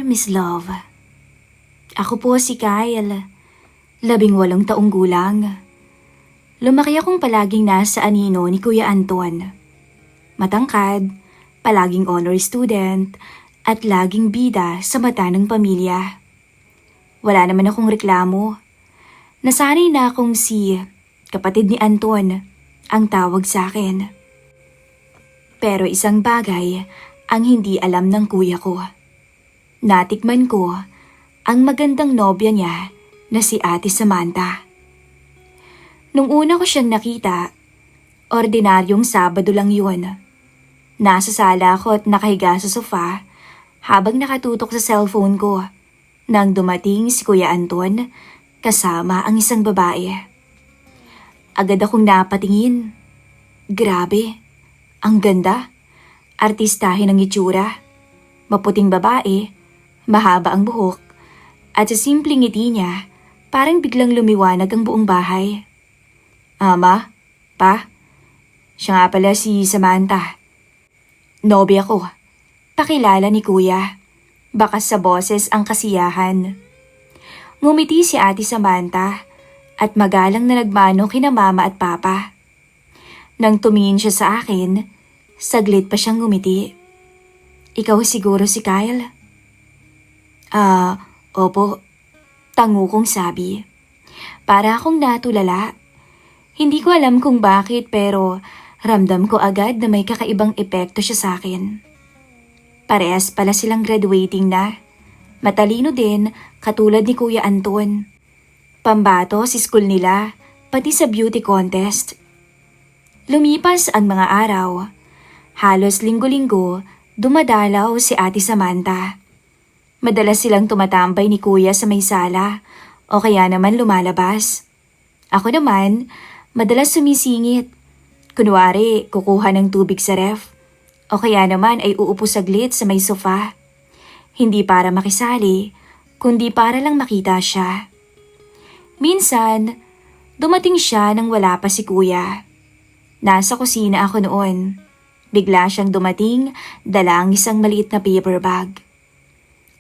Miss Love. Ako po si Kyle, 18 taong gulang. Lumaki akong palaging nasa anino ni Kuya Anton. Matangkad, palaging honor student, at laging bida sa mata ng pamilya. Wala naman akong reklamo. Nasanay na akong si kapatid ni Anton ang tawag sa akin. Pero isang bagay ang hindi alam ng kuya ko. Natikman ko ang magandang nobya niya na si Ate Samantha. Nung una ko siyang nakita, ordinaryong Sabado lang yun. Nasa sala ako at nakahiga sa sofa habang nakatutok sa cellphone ko nang dumating si Kuya Anton kasama ang isang babae. Agad akong napatingin. Grabe, ang ganda. Artistahin ang itsura. Maputing babae, mahaba ang buhok, at sa simpleng ngiti niya, parang biglang lumiwanag ang buong bahay. Ama, pa, siya nga pala si Samantha. Nobya ko, pakilala ni Kuya. Bakas sa boses ang kasiyahan. Ngumiti si Ate Samantha at magalang na nagmano kina Mama at Papa. Nang tumingin siya sa akin, saglit pa siyang ngumiti. Ikaw siguro si Kyle? Opo. Tango kong sabi. Para akong natulala. Hindi ko alam kung bakit pero ramdam ko agad na may kakaibang epekto siya sa akin. Parehas pala silang graduating na. Matalino din katulad ni Kuya Anton. Pambato si school nila, pati sa beauty contest. Lumipas ang mga araw. Halos linggo-linggo, dumadalaw si Ate Samantha. Madalas silang tumatambay ni Kuya sa may sala o kaya naman lumalabas. Ako naman, madalas sumisingit. Kunwari, kukuha ng tubig sa ref. O kaya naman ay uupo saglit sa may sofa. Hindi para makisali, kundi para lang makita siya. Minsan, dumating siya nang wala pa si Kuya. Nasa kusina ako noon. Bigla siyang dumating, dala ang isang maliit na paper bag.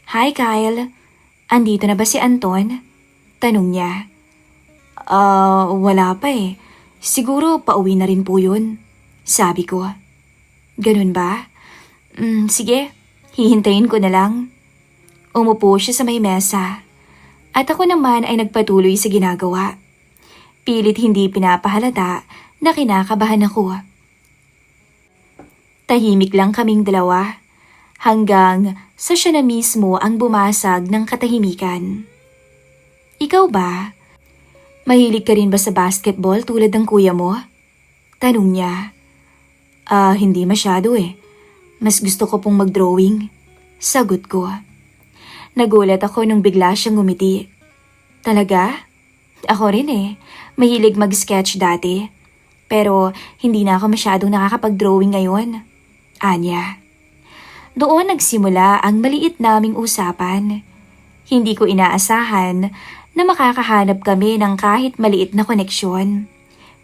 Hi Kyle, andito na ba si Anton? Tanong niya. Wala pa eh. Siguro pauwi na rin po yun. Sabi ko. Ganun ba? Sige, hihintayin ko na lang. Umupo siya sa may mesa. At ako naman ay nagpatuloy sa ginagawa. Pilit hindi pinapahalata na kinakabahan ako. Tahimik lang kaming dalawa hanggang sa siya na mismo ang bumasag ng katahimikan. Ikaw ba? Mahilig ka rin ba sa basketball tulad ng kuya mo? Tanong niya. Hindi masyado eh. Mas gusto ko pong mag-drawing. Sagot ko. Nagulat ako nung bigla siyang ngumiti. Talaga? Ako rin eh. Mahilig mag-sketch dati. Pero hindi na ako masyadong nakakapag-drawing ngayon. Anya. Doon nagsimula ang maliit naming usapan. Hindi ko inaasahan na makakahanap kami ng kahit maliit na koneksyon.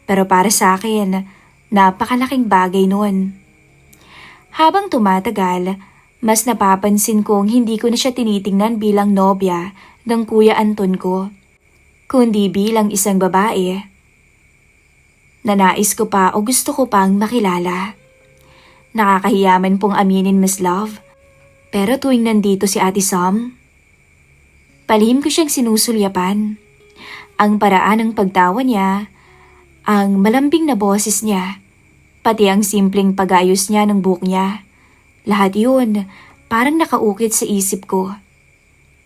Pero para sa akin, napakalaking bagay nun. Habang tumatagal, mas napapansin kong hindi ko na siya tinitingnan bilang nobya ng Kuya Anton ko, kundi bilang isang babae. Nanais ko pa o gusto ko pang makilala. Nakakahiyaman pong aminin, Miss Love. Pero tuwing nandito si Ate Sam, palihim ko siyang sinusulyapan. Ang paraan ng pagtawa niya, ang malambing na boses niya, pati ang simpleng pag-ayos niya ng buhok niya. Lahat yun, parang nakaukit sa isip ko.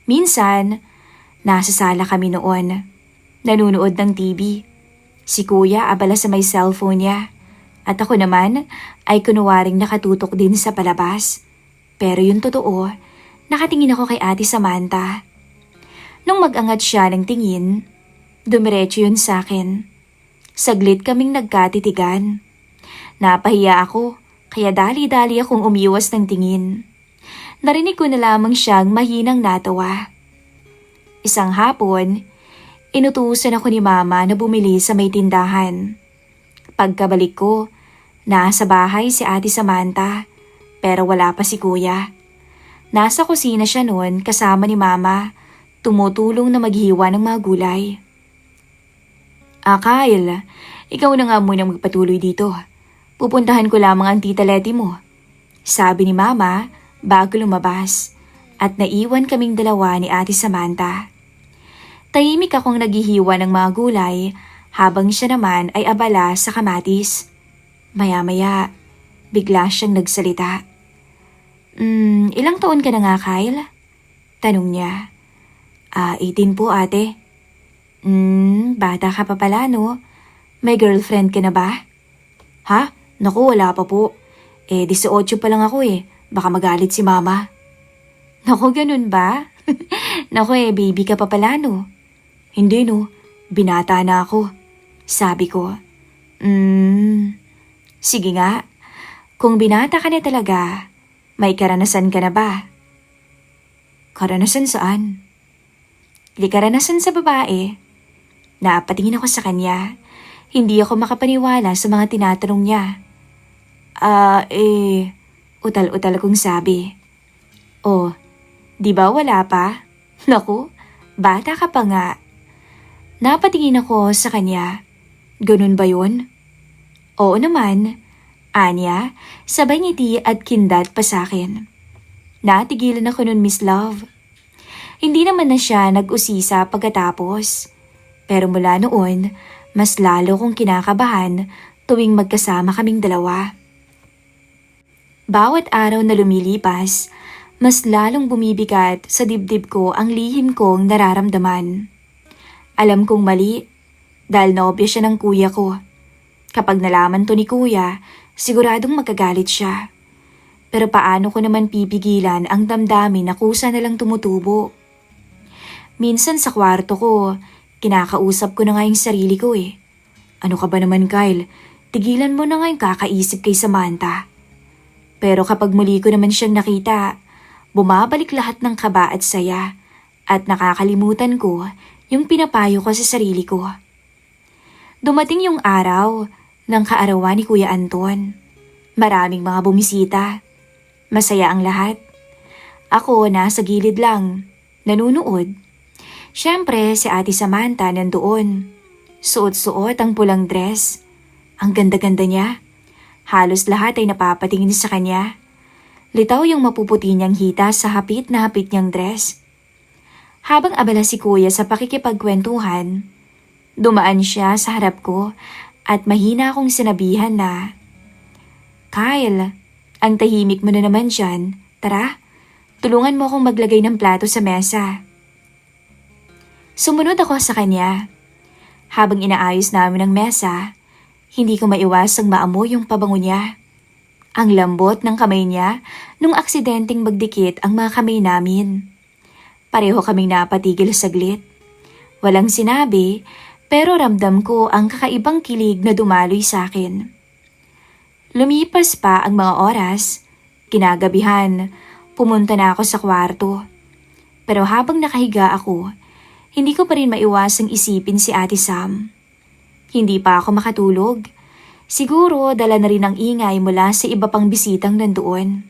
Minsan, nasa sala kami noon. Nanunood ng TV. Si Kuya abala sa may cellphone niya. At ako naman ay kunwaring nakatutok din sa palabas. Pero yung totoo, nakatingin ako kay Ate Samantha. Nung mag-angat siya ng tingin, dumiretso yun sa akin. Saglit kaming nagkatitigan. Napahiya ako, kaya dali-dali akong umiwas ng tingin. Narinig ko na lamang siyang mahinang natawa. Isang hapon, inutusan ako ni Mama na bumili sa may tindahan. Pagkabalik ko, nasa bahay si Ate Samantha, pero wala pa si Kuya. Nasa kusina siya noon kasama ni Mama, tumutulong na maghiwa ng mga gulay. Kyle, ikaw na nga muna magpatuloy dito. Pupuntahan ko lamang ang tita Letty mo. Sabi ni Mama bago lumabas at naiwan kaming dalawa ni Ate Samantha. Tahimik akong naghihiwa ng mga gulay habang siya naman ay abala sa kamatis. Maya-maya, bigla siyang nagsalita. Ilang taon ka na nga, Kyle? Tanong niya. 18 po, ate. Bata ka pa pala, no? May girlfriend ka na ba? Ha? Naku, wala pa po. 18 pa lang ako eh. Baka magalit si Mama. Naku, ganun ba? Naku baby ka pa pala, no? Hindi, no. Binata na ako. Sabi ko. Sige nga. Kung binata ka na talaga, may karanasan ka na ba? Karanasan saan? Di karanasan sa babae. Napatingin ako sa kanya. Hindi ako makapaniwala sa mga tinatanong niya. Utal-utal kong sabi. Oh, di ba wala pa? Naku, bata ka pa nga. Napatingin ako sa kanya. Ganun ba yun? Oo naman. Anya, sabay ngiti at kindat pa sa akin. Natigilan ako nun, Miss Love. Hindi naman na siya nag-usisa pagkatapos. Pero mula noon, mas lalo kong kinakabahan tuwing magkasama kaming dalawa. Bawat araw na lumilipas, mas lalong bumibigat sa dibdib ko ang lihim kong nararamdaman. Alam kong mali, dahil nobya siya ng kuya ko. Kapag nalaman to ni kuya, siguradong magagalit siya. Pero paano ko naman pipigilan ang damdamin na kusa na lang tumutubo? Minsan sa kwarto ko, kinakausap ko na nga yung sarili ko eh. Ano ka ba naman, Kyle? Tigilan mo na nga yung kakaisip kay Samantha. Pero kapag muli ko naman siyang nakita, bumabalik lahat ng kaba at saya at nakakalimutan ko yung pinapayo ko sa sarili ko. Dumating yung araw ng kaarawan ni Kuya Anton. Maraming mga bumisita. Masaya ang lahat. Ako nasa gilid lang, nanunood. Siyempre si Ate Samantha nandoon. Suot-suot ang pulang dress. Ang ganda-ganda niya. Halos lahat ay napapatingin sa kanya. Litaw yung mapuputi niyang hita sa hapit na hapit niyang dress. Habang abala si Kuya sa pakikipagkwentuhan, dumaan siya sa harap ko at mahina akong sinabihan na, Kyle, ang tahimik mo na naman dyan. Tara, tulungan mo akong maglagay ng plato sa mesa. Sumunod ako sa kanya. Habang inaayos namin ang mesa, hindi ko maiwasang maamoy yung pabango niya. Ang lambot ng kamay niya nung aksidenteng magdikit ang mga kamay namin. Pareho kaming napatigil saglit. Walang sinabi, pero ramdam ko ang kakaibang kilig na dumaloy sa akin. Lumipas pa ang mga oras, kinagabihan, pumunta na ako sa kwarto. Pero habang nakahiga ako, hindi ko pa rin maiwasang isipin si Ate Sam. Hindi pa ako makatulog. Siguro dala na rin ang ingay mula sa iba pang bisitang nandoon.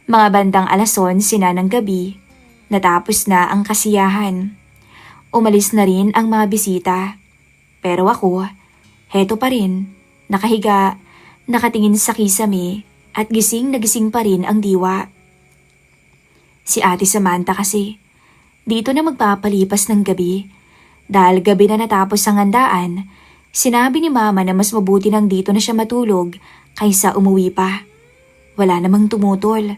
Mga bandang 11:00 na ng gabi, natapos na ang kasiyahan. Umalis na rin ang mga bisita. Pero ako, heto pa rin, nakahiga, nakatingin sa kisame at gising na gising pa rin ang diwa. Si Ate Samantha kasi, dito na magpapalipas ng gabi. Dahil gabi na natapos ang handaan, sinabi ni Mama na mas mabuti nang dito na siya matulog kaysa umuwi pa. Wala namang tumutol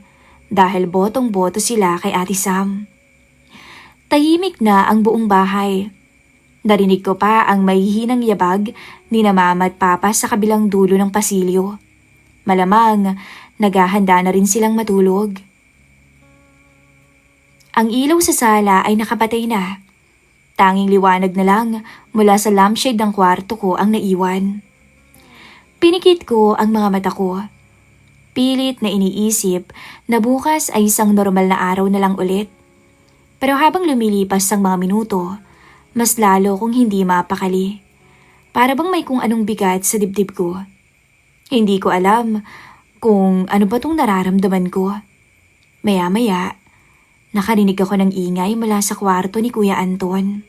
dahil botong-boto sila kay Ate Sam. Tahimik na ang buong bahay. Narinig ko pa ang mahihinang yabag ni na Mama at Papa sa kabilang dulo ng pasilyo. Malamang naghahanda na rin silang matulog. Ang ilaw sa sala ay nakapatay na. Tanging liwanag na lang mula sa lampshade ng kwarto ko ang naiwan. Pinikit ko ang mga mata ko. Pilit na iniisip na bukas ay isang normal na araw na lang ulit. Pero habang lumilipas ang mga minuto, mas lalo kong hindi mapakali. Para bang may kung anong bigat sa dibdib ko. Hindi ko alam kung ano ba tong nararamdaman ko. Maya-maya, nakarinig ako ng ingay mula sa kwarto ni Kuya Anton.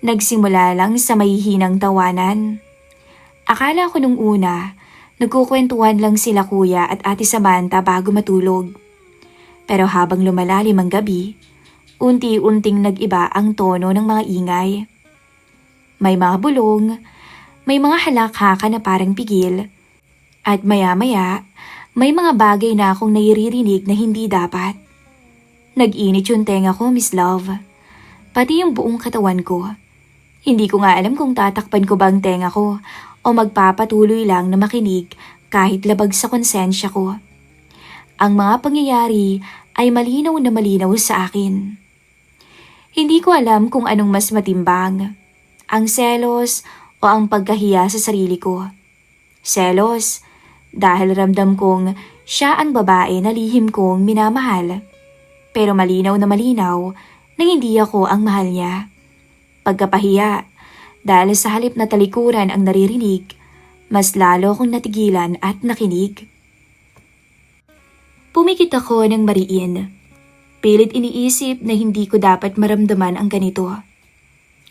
Nagsimula lang sa mahihinang tawanan. Akala ko nung una, nagkukwentuhan lang sila Kuya at Ate Samantha bago matulog. Pero habang lumalalim ang gabi, unti-unting nag-iba ang tono ng mga ingay. May mga bulong, may mga halakhaka na parang pigil, at maya-maya, may mga bagay na akong nairirinig na hindi dapat. Nag-init yung tenga ko, Miss Love. Pati yung buong katawan ko. Hindi ko nga alam kung tatakpan ko ba ang tenga ko o magpapatuloy lang na makinig kahit labag sa konsensya ko. Ang mga pangyayari ay malinaw na malinaw sa akin. Hindi ko alam kung anong mas matimbang, ang selos o ang pagkahiya sa sarili ko. Selos, dahil ramdam kong siya ang babae na lihim kong minamahal. Pero malinaw na hindi ako ang mahal niya. Pagkapahiya, dahil sa halip na talikuran ang naririnig, mas lalo akong natigilan at nakinig. Pumikit ako ng mariin. Pilit iniisip na hindi ko dapat maramdaman ang ganito.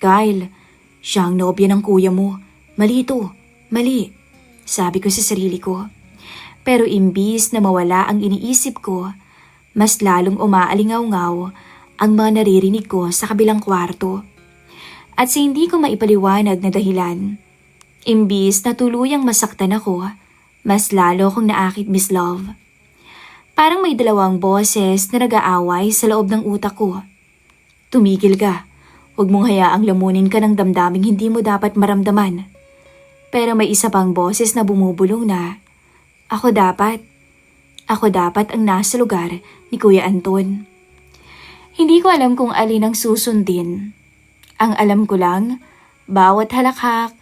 Kyle, siya ang nobya ng kuya mo. Mali ito, mali. Sabi ko sa sarili ko. Pero imbis na mawala ang iniisip ko, mas lalong umaalingaw-ngaw ang mga naririnig ko sa kabilang kwarto. At sa hindi ko maipaliwanag na dahilan, imbis na tuluyang masaktan ako, mas lalo akong naakit, Miss Love. Parang may dalawang boses na nag-aaway sa loob ng utak ko. Tumigil ka. Huwag mong hayaang lamunin ka ng damdaming hindi mo dapat maramdaman. Pero may isa pang boses na bumubulong na, Ako dapat ang nasa lugar ni Kuya Anton. Hindi ko alam kung alin ang susundin. Ang alam ko lang, bawat halakhak,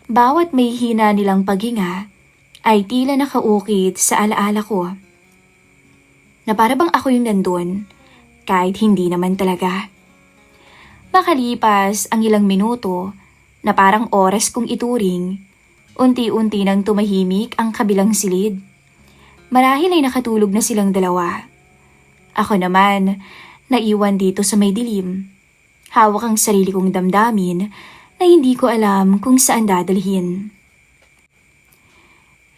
bawat may hina nilang paghinga, ay tila nakaukit sa alaala ko. Na para bang ako yung nandun, kahit hindi naman talaga. Makalipas ang ilang minuto, na parang oras kong ituring, unti-unti nang tumahimik ang kabilang silid. Marahil ay nakatulog na silang dalawa. Ako naman, naiwan dito sa may dilim. Hawak ang sarili kong damdamin na hindi ko alam kung saan dadalhin.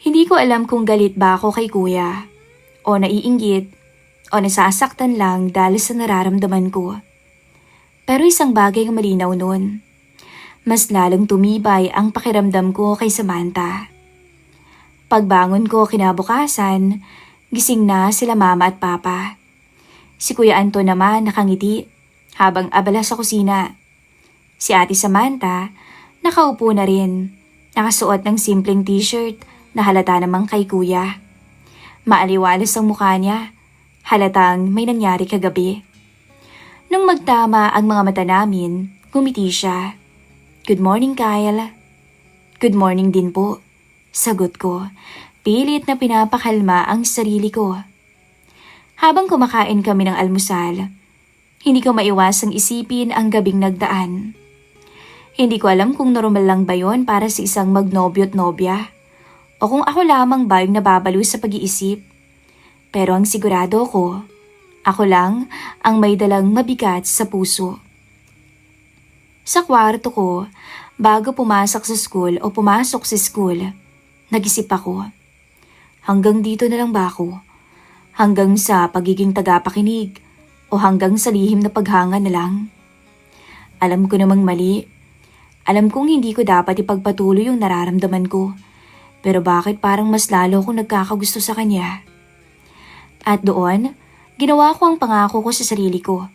Hindi ko alam kung galit ba ako kay kuya, o naiinggit, o nasasaktan lang dahil sa nararamdaman ko. Pero isang bagay ang malinaw nun. Mas lalong tumibay ang pakiramdam ko kay Samantha. Pagbangon ko kinabukasan, gising na sila mama at papa. Si Kuya Anton naman nakangiti habang abala sa kusina. Si Ate Samantha nakaupo na rin, nakasuot ng simpleng t-shirt na halata namang kay kuya. Maaliwalas ang mukha niya, halatang may nangyari kagabi. Nung magtama ang mga mata namin, ngumiti siya. Good morning, Kyle. Good morning din po. Sagot ko, pilit na pinapakalma ang sarili ko. Habang kumakain kami ng almusal, hindi ko maiwasang isipin ang gabing nagdaan. Hindi ko alam kung normal lang ba yon para sa isang magnobyo't nobya o kung ako lamang ba yung nababalo sa pag-iisip. Pero ang sigurado ko, ako lang ang may dalang mabigat sa puso. Sa kwarto ko, bago pumasok sa school, nag-isip ako. Hanggang dito na lang ba ako? Hanggang sa pagiging tagapakinig o hanggang sa lihim na paghanga na lang? Alam ko namang mali. Alam kong hindi ko dapat ipagpatuloy yung nararamdaman ko. Pero bakit parang mas lalo akong nagkakagusto sa kanya? At doon, ginawa ko ang pangako ko sa sarili ko.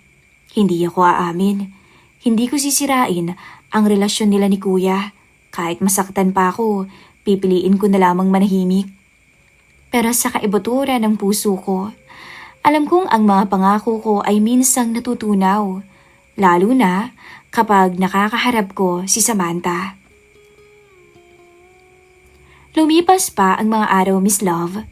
Hindi ako aamin. Hindi ko sisirain ang relasyon nila ni kuya. Kahit masaktan pa ako, pipiliin ko na lamang manahimik. Pero sa kaibuturan ng puso ko, alam kong ang mga pangako ko ay minsang natutunaw. Lalo na kapag nakakaharap ko si Samantha. Lumipas pa ang mga araw, Miss Love.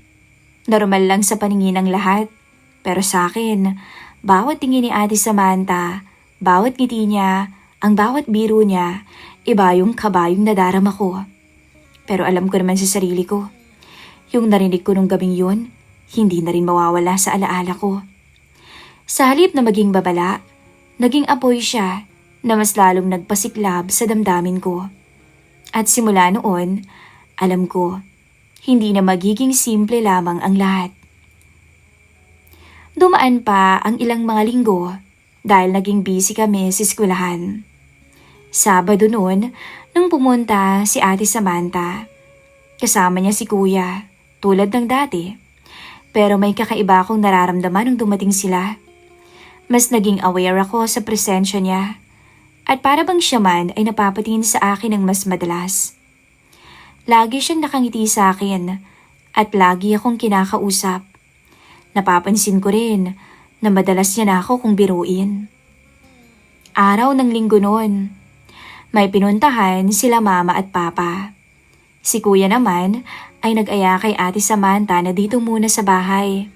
Normal lang sa paningin ng lahat. Pero sa akin, bawat tingin ni Ate Samantha, bawat ngiti niya, ang bawat biro niya, iba yung kabayong nadarama ko. Pero alam ko naman sa sarili ko, yung narinig ko nung gabing yun, hindi na rin mawawala sa alaala ko. Sa halip na maging babala, naging apoy siya na mas lalong nagpasiklab sa damdamin ko. At simula noon, alam ko, hindi na magiging simple lamang ang lahat. Dumaan pa ang ilang mga linggo dahil naging busy kami sa eskwelahan. Sabado noon, nang pumunta si Ate Samantha. Kasama niya si Kuya, tulad ng dati. Pero may kakaiba akong nararamdaman nung dumating sila. Mas naging aware ako sa presensya niya. At para bang siya man ay napapatingin sa akin ng mas madalas. Lagi siyang nakangiti sa akin at lagi akong kinakausap. Napapansin ko rin na madalas niya na ako kung biruin. Araw ng linggo noon, may pinuntahan sila mama at papa. Si kuya naman ay nag-aya kay Ate Samantha na dito muna sa bahay.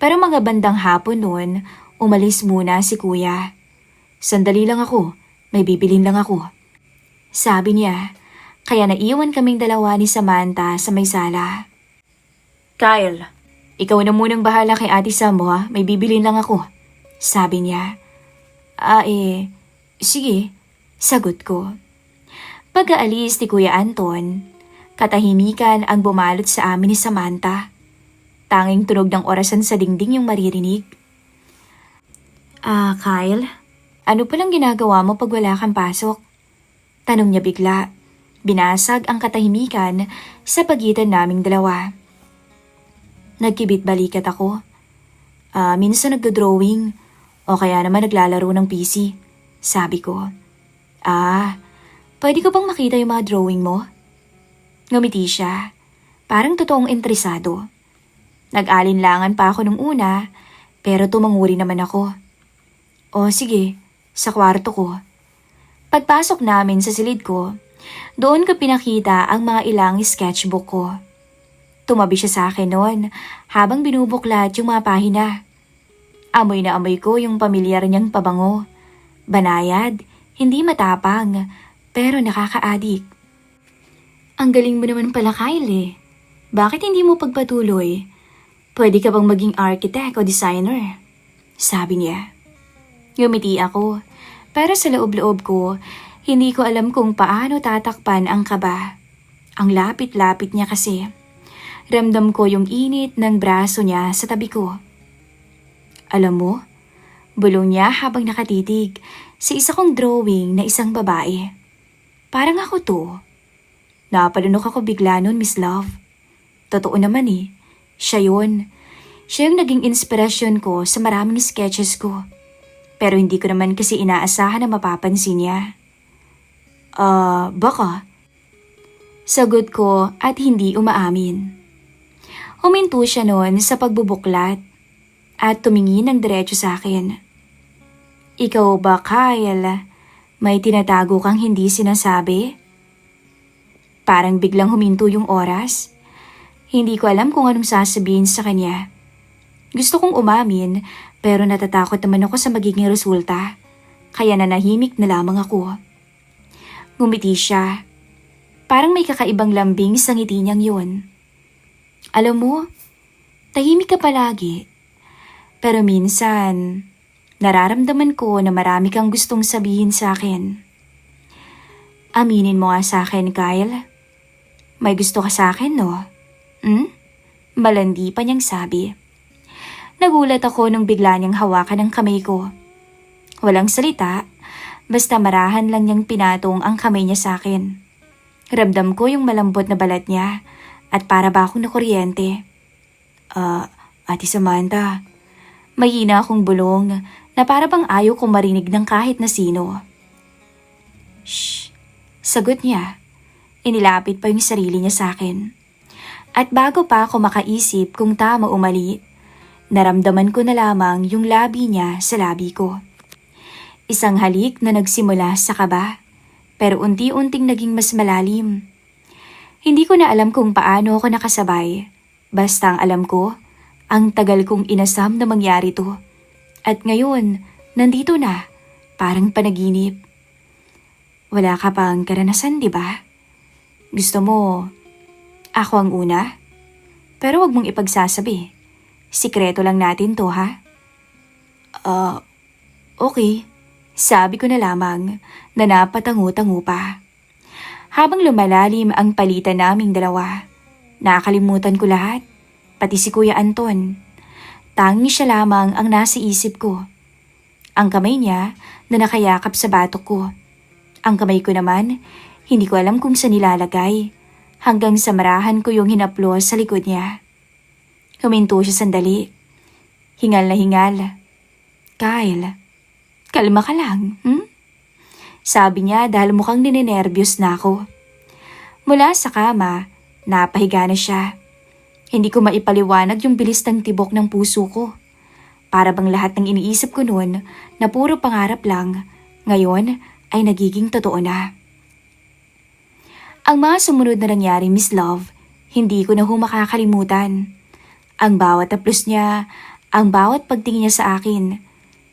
Pero mga bandang hapon noon, umalis muna si kuya. Sandali lang ako, may bibilin lang ako. Sabi niya, kaya naiwan kaming dalawa ni Samantha sa may sala. Kyle, ikaw na munang bahala kay Ate Sam mo ha, may bibilin lang ako. Sabi niya. Sige, sagot ko. Pag-aalis ni Kuya Anton, katahimikan ang bumalot sa amin ni Samantha. Tanging tunog ng orasan sa dingding yung maririnig. Kyle, ano palang ginagawa mo pag wala kang pasok? Tanong niya bigla. Binasag ang katahimikan sa pagitan naming dalawa. Nagkibit balikat ako. Minsan nagdo-drawing o kaya naman naglalaro ng PC. Sabi ko. Pwede ko bang makita yung mga drawing mo? Ngumiti siya. Parang totoong interesado. Nag-alinlangan pa ako nung una, pero tumanguri naman ako. O sige, sa kwarto ko. Pagpasok namin sa silid ko, doon ko pinakita ang mga ilang sketchbook ko. Tumabi siya sa akin noon habang binubuklat yung mga pahina. Amoy na amoy ko yung pamilyar niyang pabango. Banayad, hindi matapang, pero nakaka-addict. Ang galing mo naman pala, Kyle eh. Bakit hindi mo pagpatuloy? Pwede ka bang maging architect o designer? Sabi niya. Ngumiti ako, pero sa loob-loob ko, hindi ko alam kung paano tatakpan ang kaba. Ang lapit-lapit niya kasi. Ramdam ko yung init ng braso niya sa tabi ko. Alam mo, bulong niya habang nakatitig sa isa kong drawing na isang babae. Parang ako to. Napalunok ako bigla nun, Miss Love. Totoo naman eh, siya yun. Siya yung naging inspirasyon ko sa maraming sketches ko. Pero hindi ko naman kasi inaasahan na mapapansin niya. Baka. Sagot ko at hindi umaamin. Huminto siya noon sa pagbubuklat at tumingin ng diretso sa akin. Ikaw ba, Kyle? May tinatago kang hindi sinasabi? Parang biglang huminto yung oras. Hindi ko alam kung anong sasabihin sa kanya. Gusto kong umamin pero natatakot naman ako sa magiging resulta. Kaya nanahimik na lamang ako. Ngumiti siya. Parang may kakaibang lambing sa ngiti niyang yun. Alam mo, tahimik ka palagi. Pero minsan, nararamdaman ko na marami kang gustong sabihin sa akin. Aminin mo nga sa akin, Kyle. May gusto ka sa akin, no? Malandi pa niyang sabi. Nagulat ako nung bigla niyang hawakan ang kamay ko. Walang salita, basta marahan lang niyang pinatong ang kamay niya sa akin. Ramdam ko yung malambot na balat niya at para ba akong nakuryente. Ate Samantha, may hina akong bulong na para bang ayaw kong marinig ng kahit na sino. Shh, sagot niya. Inilapit pa yung sarili niya sa akin. At bago pa ako makaisip kung tama o mali, naramdaman ko na lamang yung labi niya sa labi ko. Isang halik na nagsimula sa kaba, pero unti-unting naging mas malalim. Hindi ko na alam kung paano ako nakasabay. Basta ang alam ko, ang tagal kong inasam na mangyari to. At ngayon, nandito na, parang panaginip. Wala ka pang karanasan, di ba? Gusto mo, ako ang una? Pero wag mong ipagsasabi. Sikreto lang natin to, ha? Okay. Sabi ko na lamang na napatango-tango pa. Habang lumalalim ang palitan naming dalawa, nakalimutan ko lahat, pati si Kuya Anton. Tanging siya lamang ang nasa isip ko. Ang kamay niya na nakayakap sa batok ko. Ang kamay ko naman, hindi ko alam kung saan nilalagay, hanggang sa marahan ko yung hinaplos sa likod niya. Huminto siya sandali. Hingal na hingal. Kyle, kalma ka lang, Sabi niya dahil mukhang ninenervyos na ako. Mula sa kama, napahiga na siya. Hindi ko maipaliwanag yung bilis ng tibok ng puso ko. Para bang lahat ng iniisip ko noon na puro pangarap lang, ngayon ay nagiging totoo na. Ang mga sumunod na nangyari, Miss Love, hindi ko na makakalimutan. Ang bawat aplos niya, ang bawat pagtingin niya sa akin,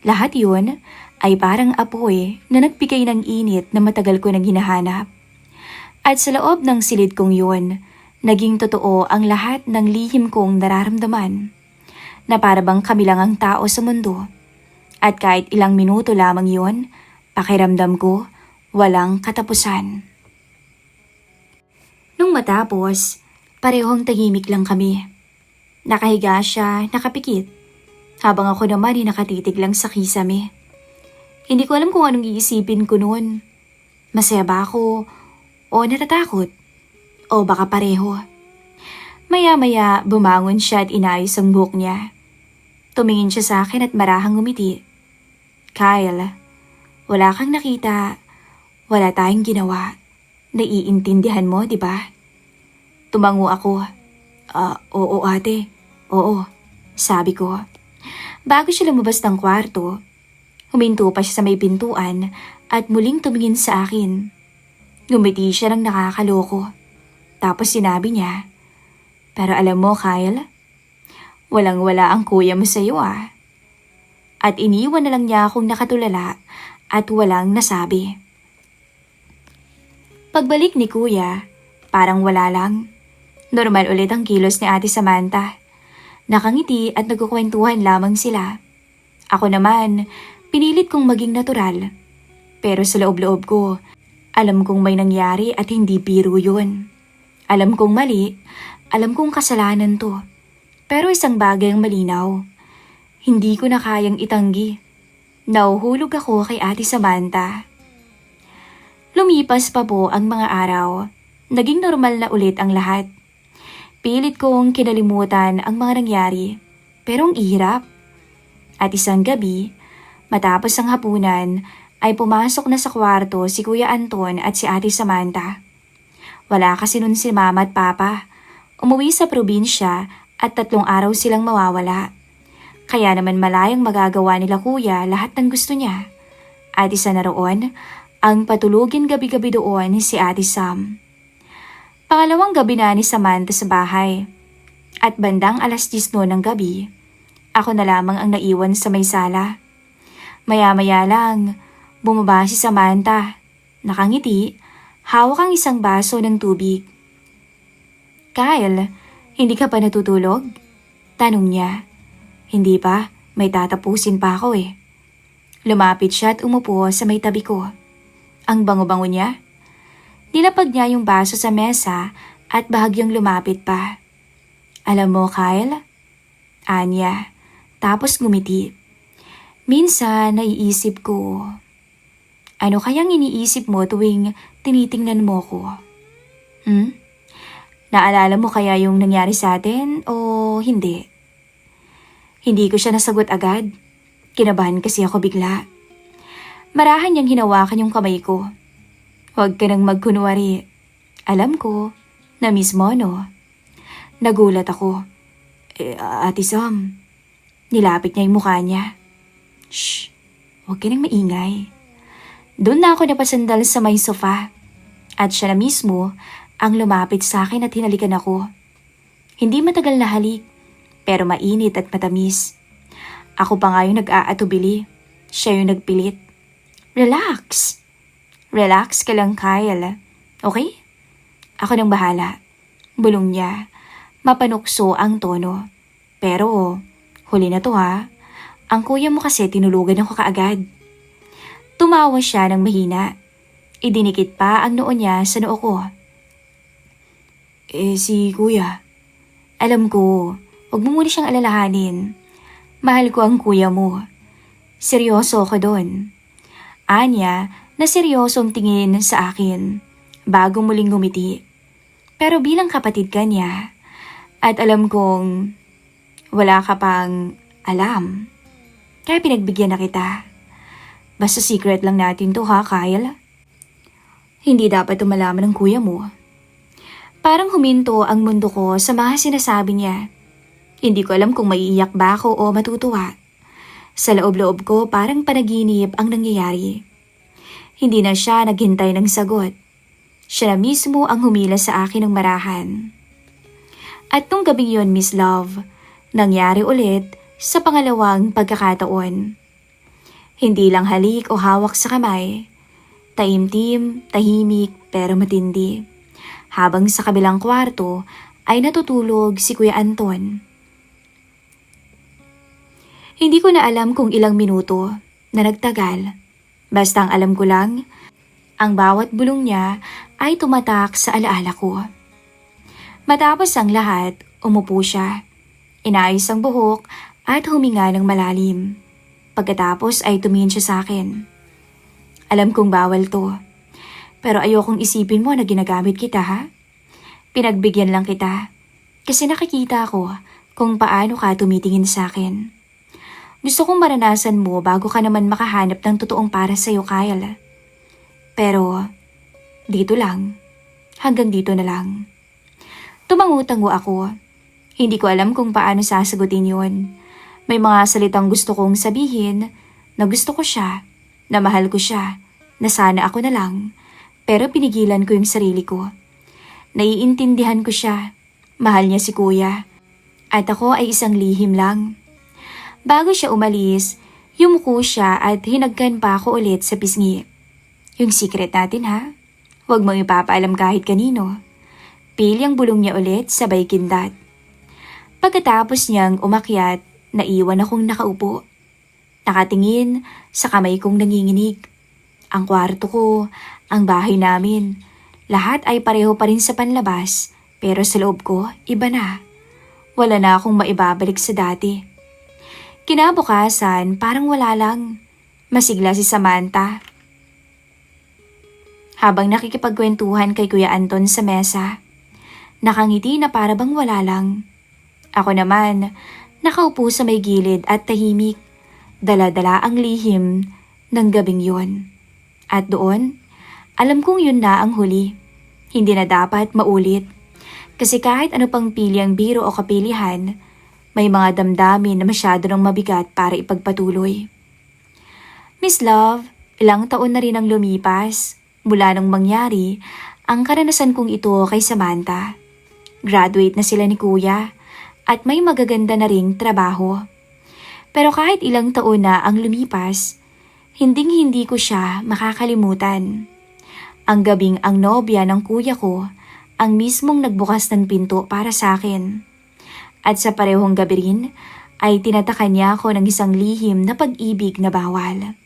lahat yun ay parang apoy na nagbigay ng init na matagal ko nang hinahanap. At sa loob ng silid kong yun, naging totoo ang lahat ng lihim kong nararamdaman, na para bang kami lang ang tao sa mundo. At kahit ilang minuto lamang yun, pakiramdam ko walang katapusan. Nung matapos, parehong tahimik lang kami. Nakahiga siya, nakapikit, habang ako naman ay nakatitig lang sa kisame. Hindi ko alam kung anong iisipin ko noon. Masaya ba ako o natatakot? O baka pareho? Maya-maya bumangon siya at inayos ang buhok niya. Tumingin siya sa akin at marahang ngumiti. Kyle, wala kang nakita, wala tayong ginawa. Naiintindihan mo, di ba? Tumango ako. Oo ate, oo, sabi ko. Bago siya lumabas ng kwarto, huminto pa siya sa may pintuan at muling tumingin sa akin. Ngumiti siya ng nakakaloko. Tapos sinabi niya, pero alam mo Kyle, walang-wala ang kuya mo sa'yo ah. At iniwan na lang niya akong nakatulala at walang nasabi. Pagbalik ni kuya, parang wala lang. Normal ulit ang kilos ni Ate Samantha. Nakangiti at nagkukwentuhan lamang sila. Ako naman, pinilit kong maging natural. Pero sa loob-loob ko, alam kong may nangyari at hindi biro yun. Alam kong mali, alam kong kasalanan to. Pero isang bagay ang malinaw. Hindi ko na kayang itanggi. Nauhulog ako kay Ate Samantha. Lumipas pa po ang mga araw. Naging normal na ulit ang lahat. Pilit kong kinalimutan ang mga nangyari, pero ang ihirap. At isang gabi, matapos ang hapunan, ay pumasok na sa kwarto si Kuya Anton at si Ate Samantha. Wala kasi nun si Mama at Papa. Umuwi sa probinsya at 3 araw silang mawawala. Kaya naman malayang magagawa nila Kuya lahat ng gusto niya. At isa na roon, ang patulugin gabi-gabi doon si Ate Sam. Pangalawang gabi na ni Samantha sa bahay. At bandang 10:00 noon ng gabi, ako na lamang ang naiwan sa may sala. Maya-maya lang, bumaba si Samantha. Nakangiti, hawak ang isang baso ng tubig. Kyle, hindi ka pa natutulog? Tanong niya. Hindi pa, may tatapusin pa ako eh. Lumapit siya at umupo sa may tabi ko. Ang bango-bango niya. Nilapag niya yung baso sa mesa at bahagyang lumapit pa. Alam mo, Kyle? Anya, tapos ngumiti. Minsan naiisip ko, ano kayang iniisip mo tuwing tinitingnan mo ko? Naalala mo kaya yung nangyari sa atin o hindi? Hindi ko siya nasagot agad. Kinabahan kasi ako bigla. Marahan niyang hinawakan yung kamay ko. Huwag ka nang magkunwari. Alam ko, na mismo no. Nagulat ako. Ate Sam, nilapit niya yung mukha niya. Shh, huwag ka nang maingay. Doon na ako napasandal sa may sofa. At siya na mismo ang lumapit sa akin at hinalikan ako. Hindi matagal na halik, pero mainit at matamis. Ako pa nga yung nag-aatubili. Siya yung nagpilit. Relax. Relax ka lang, Kyle. Okay? Ako nang bahala. Bulong niya. Mapanukso ang tono. Pero, huli na to ha. Ang kuya mo kasi tinulugan ako kaagad. Tumawa siya ng mahina. Idinikit pa ang noo niya sa noo ko. Si kuya. Alam ko, huwag mo muna siyang alalahanin. Mahal ko ang kuya mo. Seryoso ako doon. Anya na seryosong tingin sa akin bago muling ngumiti. Pero bilang kapatid ka niya at alam kong wala ka pang alam. Kaya pinagbigyan na kita. Basta secret lang natin to ha, Kyle? Hindi dapat malaman ng kuya mo. Parang huminto ang mundo ko sa mga sinasabi niya. Hindi ko alam kung maiiyak ba ako o matutuwa. Sa loob-loob ko parang panaginip ang nangyayari. Hindi na siya naghintay ng sagot. Siya na mismo ang humila sa akin ng marahan. At nung gabing yon, Miss Love, nangyari ulit sa pangalawang pagkakataon. Hindi lang halik o hawak sa kamay. Taimtim, tahimik pero matindi. Habang sa kabilang kwarto ay natutulog si Kuya Anton. Hindi ko na alam kung ilang minuto na nagtagal. Basta ang alam ko lang, ang bawat bulong niya ay tumatak sa alaala ko. Matapos ang lahat, umupo siya. Inayos ang buhok at huminga ng malalim. Pagkatapos ay tumingin siya sa akin. Alam kong bawal to. Pero ayokong isipin mo na ginagamit kita ha? Pinagbigyan lang kita. Kasi nakikita ko kung paano ka tumitingin sa akin. Gusto kong maranasan mo bago ka naman makahanap ng totoong para sa'yo, Kyle. Pero dito lang. Hanggang dito na lang. Tumango-tango ako. Hindi ko alam kung paano sasagutin yun. May mga salitang gusto kong sabihin na gusto ko siya, na mahal ko siya, na sana ako na lang. Pero pinigilan ko yung sarili ko. Naiintindihan ko siya. Mahal niya si kuya. At ako ay isang lihim lang. Bago siya umalis, yumuko siya at hinagkan pa ako ulit sa pisngi. Yung secret natin ha? Huwag mong ipapaalam kahit kanino. Pili ang bulong niya ulit sabay kindat. Pagkatapos niyang umakyat, naiwan akong nakaupo. Nakatingin sa kamay kong nanginginig. Ang kwarto ko, ang bahay namin, lahat ay pareho pa rin sa panlabas, pero sa loob ko, iba na. Wala na akong maibabalik sa dati. Kinabukasan, parang wala lang. Masigla si Samantha. Habang nakikipagkwentuhan kay Kuya Anton sa mesa, nakangiti na para bang wala lang. Ako naman, nakaupo sa may gilid at tahimik, dala-dala ang lihim ng gabing yun. At doon, alam kong yun na ang huli. Hindi na dapat maulit. Kasi kahit ano pang pili ang biro o kapilihan, may mga damdamin na masyado ng mabigat para ipagpatuloy. Miss Love, ilang taon na rin ang lumipas mula nung mangyari ang karanasan kong ito kay Samantha. Graduate na sila ni Kuya at may magaganda na ring trabaho. Pero kahit ilang taon na ang lumipas, hinding-hindi ko siya makakalimutan. Ang gabing ang nobya ng kuya ko ang mismong nagbukas ng pinto para sa akin. At sa parehong gabi rin ay tinatakan niya ako ng isang lihim na pag-ibig na bawal.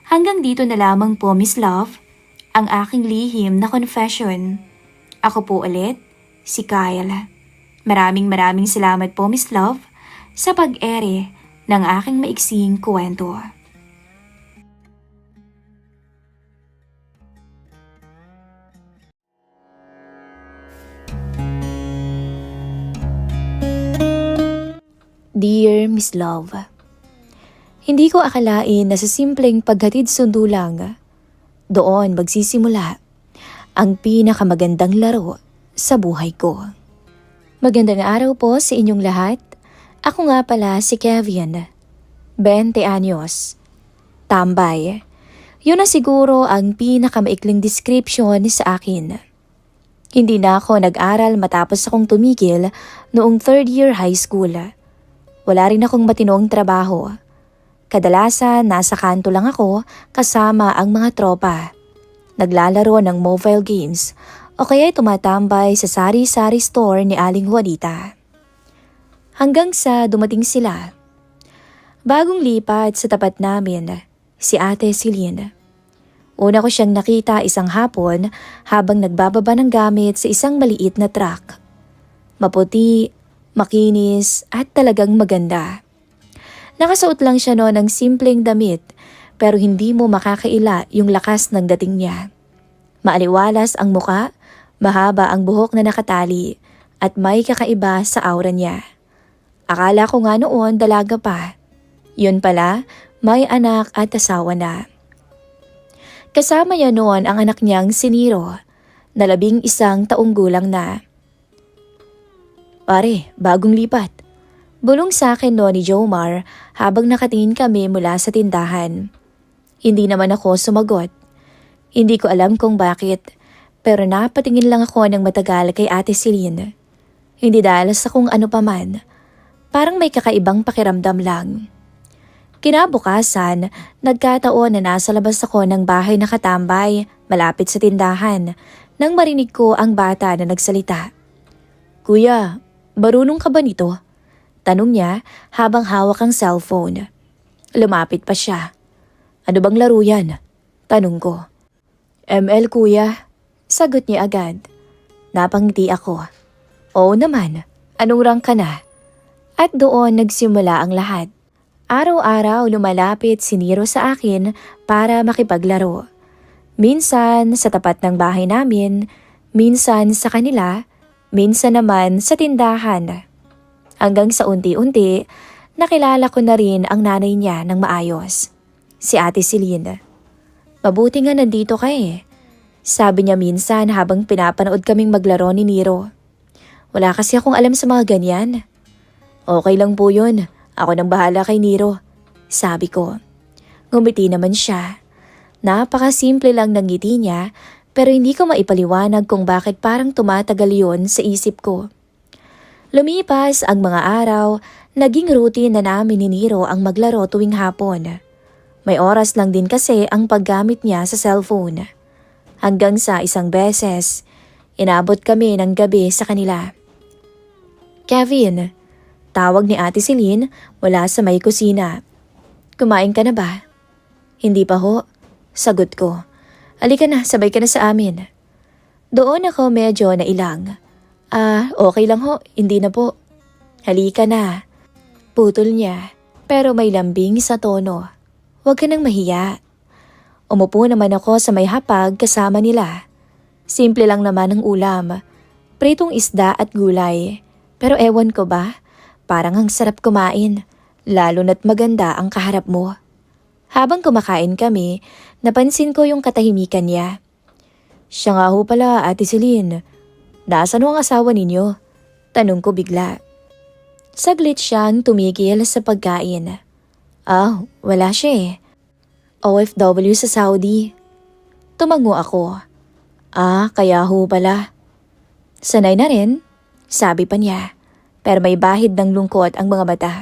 Hanggang dito na lamang po, Miss Love, ang aking lihim na confession. Ako po ulit, si Kyle. Maraming salamat po, Miss Love, sa pag-ere ng aking maiksing kwento. Dear Miss Love, hindi ko akalain na sa simpleng paghatid sundo lang, doon magsisimula ang pinakamagandang laro sa buhay ko. Magandang araw po sa inyong lahat. Ako nga pala si Kevin, 20 anyos. Tambay. Yun na siguro ang pinakamaikling description sa akin. Hindi na ako nag-aral matapos akong tumigil noong 3rd year high school. Wala rin akong matinong trabaho. Kadalasan nasa kanto lang ako kasama ang mga tropa. Naglalaro ng mobile games o kaya tumatambay sa sari-sari store ni Aling Juanita. Hanggang sa dumating sila. Bagong lipat sa tapat namin, si Ate Celine. Una ko siyang nakita isang hapon habang nagbababa ng gamit sa isang maliit na truck. Maputi, makinis at talagang maganda. Nakasuot lang siya noon ng simpleng damit pero hindi mo makakaila yung lakas ng dating niya. Maaliwalas ang muka, mahaba ang buhok na nakatali at may kakaiba sa aura niya. Akala ko nga noon dalaga pa. Yun pala, may anak at asawa na. Kasama niya noon ang anak niyang si Nero, na 11 taong gulang na. Pare, bagong lipat. Bulong sa akin noon ni Jomar habang nakatingin kami mula sa tindahan. Hindi naman ako sumagot. Hindi ko alam kung bakit, pero napatingin lang ako ng matagal kay Ate Celine. Hindi dahil sa kung ano paman, parang may kakaibang pakiramdam lang. Kinabukasan, nagkataon na nasa labas ako ng bahay na katambay malapit sa tindahan nang marinig ko ang bata na nagsalita. Kuya, marunong ka ba nito? Tanong niya habang hawak ang cellphone. Lumapit pa siya. Ano bang laro yan? Tanong ko. ML kuya, sagot niya agad. Napangiti ako. Oo naman, anong rank ka na? At doon nagsimula ang lahat. Araw-araw lumalapit si Nero sa akin para makipaglaro. Minsan sa tapat ng bahay namin, minsan sa kanila, minsan naman sa tindahan. Hanggang sa unti-unti, nakilala ko na rin ang nanay niya ng maayos, si Ate Celine. Mabuti nga nandito ka eh, sabi niya minsan habang pinapanood kaming maglaro ni Nero. Wala kasi akong alam sa mga ganyan. Okay lang po yun. Ako nang bahala kay Nero, sabi ko. Ngumiti naman siya. Napakasimple lang ng ngiti niya pero hindi ko maipaliwanag kung bakit parang tumatagal yun sa isip ko. Lumipas ang mga araw, naging routine na namin ni Nero ang maglaro tuwing hapon. May oras lang din kasi ang paggamit niya sa cellphone. Hanggang sa isang beses, inabot kami ng gabi sa kanila. Kevin, tawag ni Ate Celine mula sa may kusina. Kumain ka na ba? Hindi pa ho, sagot ko. Halika na, sabay ka na sa amin. Doon ako medyo nailang. Okay lang ho, hindi na po. Halika na. Putol niya, pero may lambing sa tono. Huwag ka nang mahiya. Umupo naman ako sa may hapag kasama nila. Simple lang naman ang ulam. Pritong isda at gulay. Pero ewan ko ba? Parang ang sarap kumain, lalo na't maganda ang kaharap mo. Habang kumakain kami, napansin ko yung katahimikan niya. Siya nga ho pala, Ate Celine. Nasaan ho ang asawa ninyo? Tanong ko bigla. Saglit siyang tumigil sa pagkain. Wala siya eh. OFW sa Saudi. Tumango ako. Kaya ho pala. Sanay na rin, sabi pa niya. Pero may bahid ng lungkot ang mga mata.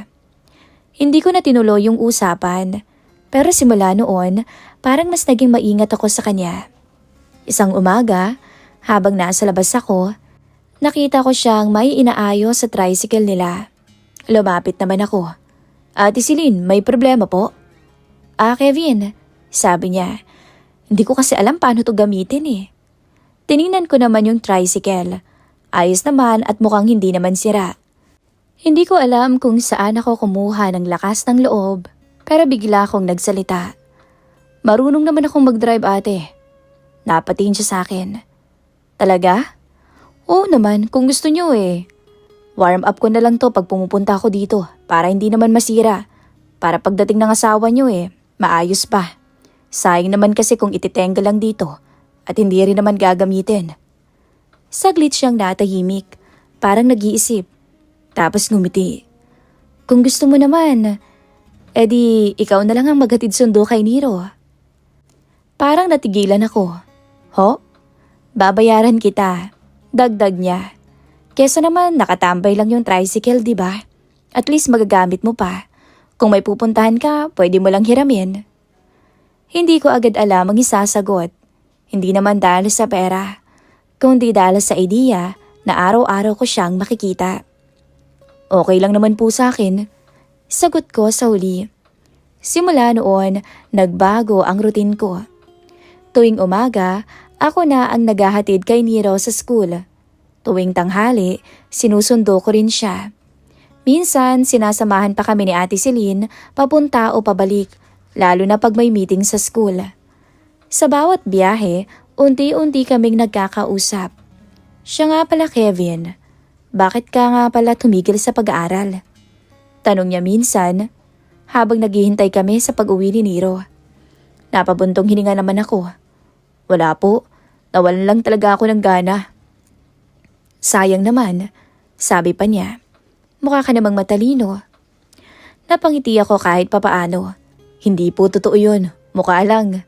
Hindi ko na tinuloy yung usapan, pero simula noon, parang mas naging maingat ako sa kanya. Isang umaga, habang nasa labas ako, nakita ko siyang may inaayos sa tricycle nila. Lumapit naman ako. Ate Celine, may problema po? Kevin, sabi niya. Hindi ko kasi alam paano to gamitin eh. Tiningnan ko naman yung tricycle. Ayos naman at mukhang hindi naman sira. Hindi ko alam kung saan ako kumuha ng lakas ng loob, pero bigla akong nagsalita. Marunong naman akong mag-drive ate. Napatingin siya sa akin. Talaga? Oo naman, kung gusto niyo eh. Warm up ko na lang to pag pumupunta ako dito para hindi naman masira. Para pagdating ng asawa niyo eh, maayos pa. Sayang naman kasi kung ititenga lang dito at hindi rin naman gagamitin. Saglit siyang natahimik, parang nag-iisip. Tapos ngumiti. Kung gusto mo naman, edi ikaw na lang ang maghatid sundo kay Nero. Parang natigilan ako. Ho? Babayaran kita. Dagdag niya. Kesa naman nakatambay lang yung tricycle, di ba? At least magagamit mo pa. Kung may pupuntahan ka, pwede mo lang hiramin. Hindi ko agad alam ang isasagot. Hindi naman dahil sa pera, kundi dahil sa idea na araw-araw ko siyang makikita. Okay lang naman po sa akin, Sagot ko sa huli. Simula noon, nagbago ang routine ko. Tuwing umaga, ako na ang naghahatid kay Nero sa school. Tuwing tanghali, sinusundo ko rin siya. Minsan, sinasamahan pa kami ni Ate Celine papunta o pabalik, lalo na pag may meeting sa school. Sa bawat biyahe, unti-unti kaming nagkakausap. Siya nga pala, Kevin, bakit ka nga pala tumigil sa pag-aaral? Tanong niya minsan, habang naghihintay kami sa pag-uwi ni Nero. Napabuntong hininga naman ako. Wala po, nawalan lang talaga ako ng gana. Sayang naman, sabi pa niya. Mukha ka namang matalino. Napangiti ako kahit papaano. Hindi po totoo yun, mukha lang.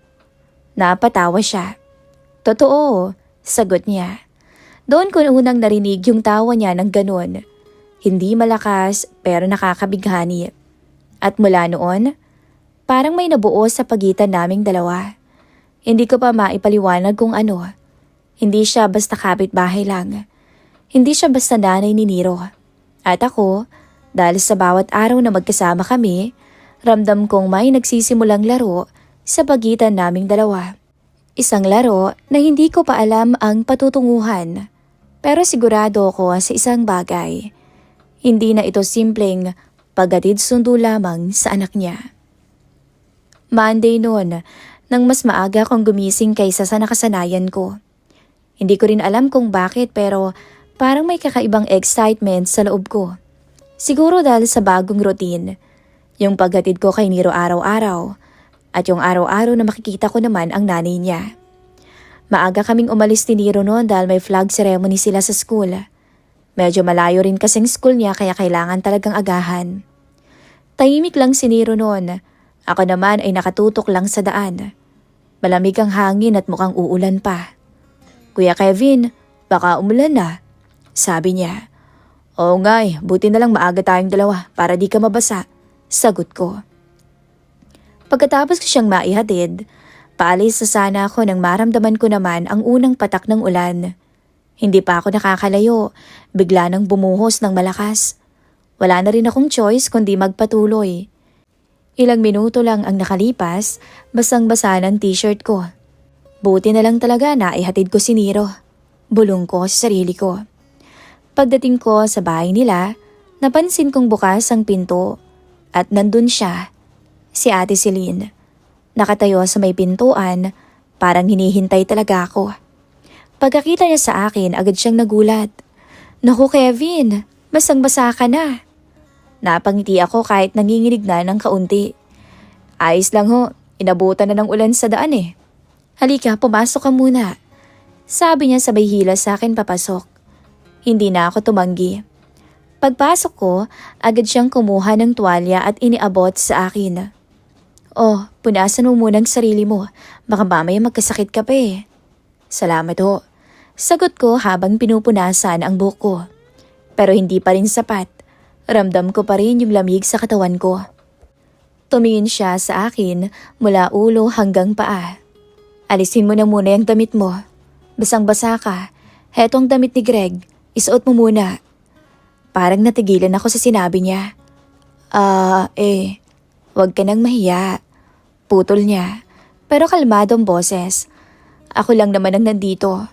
Napatawa siya. Totoo, sagot niya. Doon ko unang narinig yung tawa niya ng ganun. Hindi malakas pero nakakabighani. At mula noon, parang may nabuo sa pagitan naming dalawa. Hindi ko pa maipaliwanag kung ano. Hindi siya basta kapitbahay lang. Hindi siya basta nanay ni Nero. At ako, dahil sa bawat araw na magkasama kami, ramdam kong may nagsisimulang laro sa pagitan naming dalawa. Isang laro na hindi ko pa alam ang patutunguhan. Pero sigurado ako sa isang bagay. Hindi na ito simpleng paghatid sundo lamang sa anak niya. Monday noon, nang mas maaga akong gumising kaysa sa nakasanayan ko. Hindi ko rin alam kung bakit pero parang may kakaibang excitement sa loob ko. Siguro dahil sa bagong routine. Yung paghatid ko kay Nero araw-araw. At yung araw-araw na makikita ko naman ang nanay niya. Maaga kaming umalis ni Nero noon dahil may flag ceremony sila sa school. Medyo malayo rin kasing school niya kaya kailangan talagang agahan. Tahimik lang si Nero noon. Ako naman ay nakatutok lang sa daan. Malamig ang hangin at mukhang uulan pa. Kuya Kevin, baka umulan na. Sabi niya. Oo nga buti na lang maaga tayong dalawa para di ka mabasa. Sagot ko. Pagkatapos ko siyang maihatid, paalis na sana ako nang maramdaman ko naman ang unang patak ng ulan. Hindi pa ako nakakalayo, bigla nang bumuhos ng malakas. Wala na rin akong choice kundi magpatuloy. Ilang minuto lang ang nakalipas, basang-basa ng t-shirt ko. Buti na lang talaga na ihatid ko si Nero. Bulong ko sa sarili ko. Pagdating ko sa bahay nila, napansin kong bukas ang pinto at nandun siya, si Ate Celine. Nakatayo sa may pintuan, parang hinihintay talaga ako. Pagkakita niya sa akin, agad siyang nagulat. Naku Kevin, basang-basa ka na. Napangiti ako kahit nanginginig na ng kaunti. Ayos lang ho, inabutan na ng ulan sa daan eh. Halika, pumasok ka muna. Sabi niya sabay hila sa akin papasok. Hindi na ako tumanggi. Pagpasok ko, agad siyang kumuha ng tuwalya at iniabot sa akin. Oh, punasan mo muna ang sarili mo. Baka mamaya magkasakit ka pa eh. Salamat ho. Sagot ko habang pinupunasan ang buhok ko. Pero hindi pa rin sapat. Ramdam ko pa rin yung lamig sa katawan ko. Tumingin siya sa akin mula ulo hanggang paa. Alisin mo na muna yung damit mo. Basang-basa ka. Heto ang damit ni Greg. Isuot mo muna. Parang natigilan ako sa sinabi niya. Huwag ka nang mahiya. Putol niya. Pero kalmadong boses. Ako lang naman ang nandito.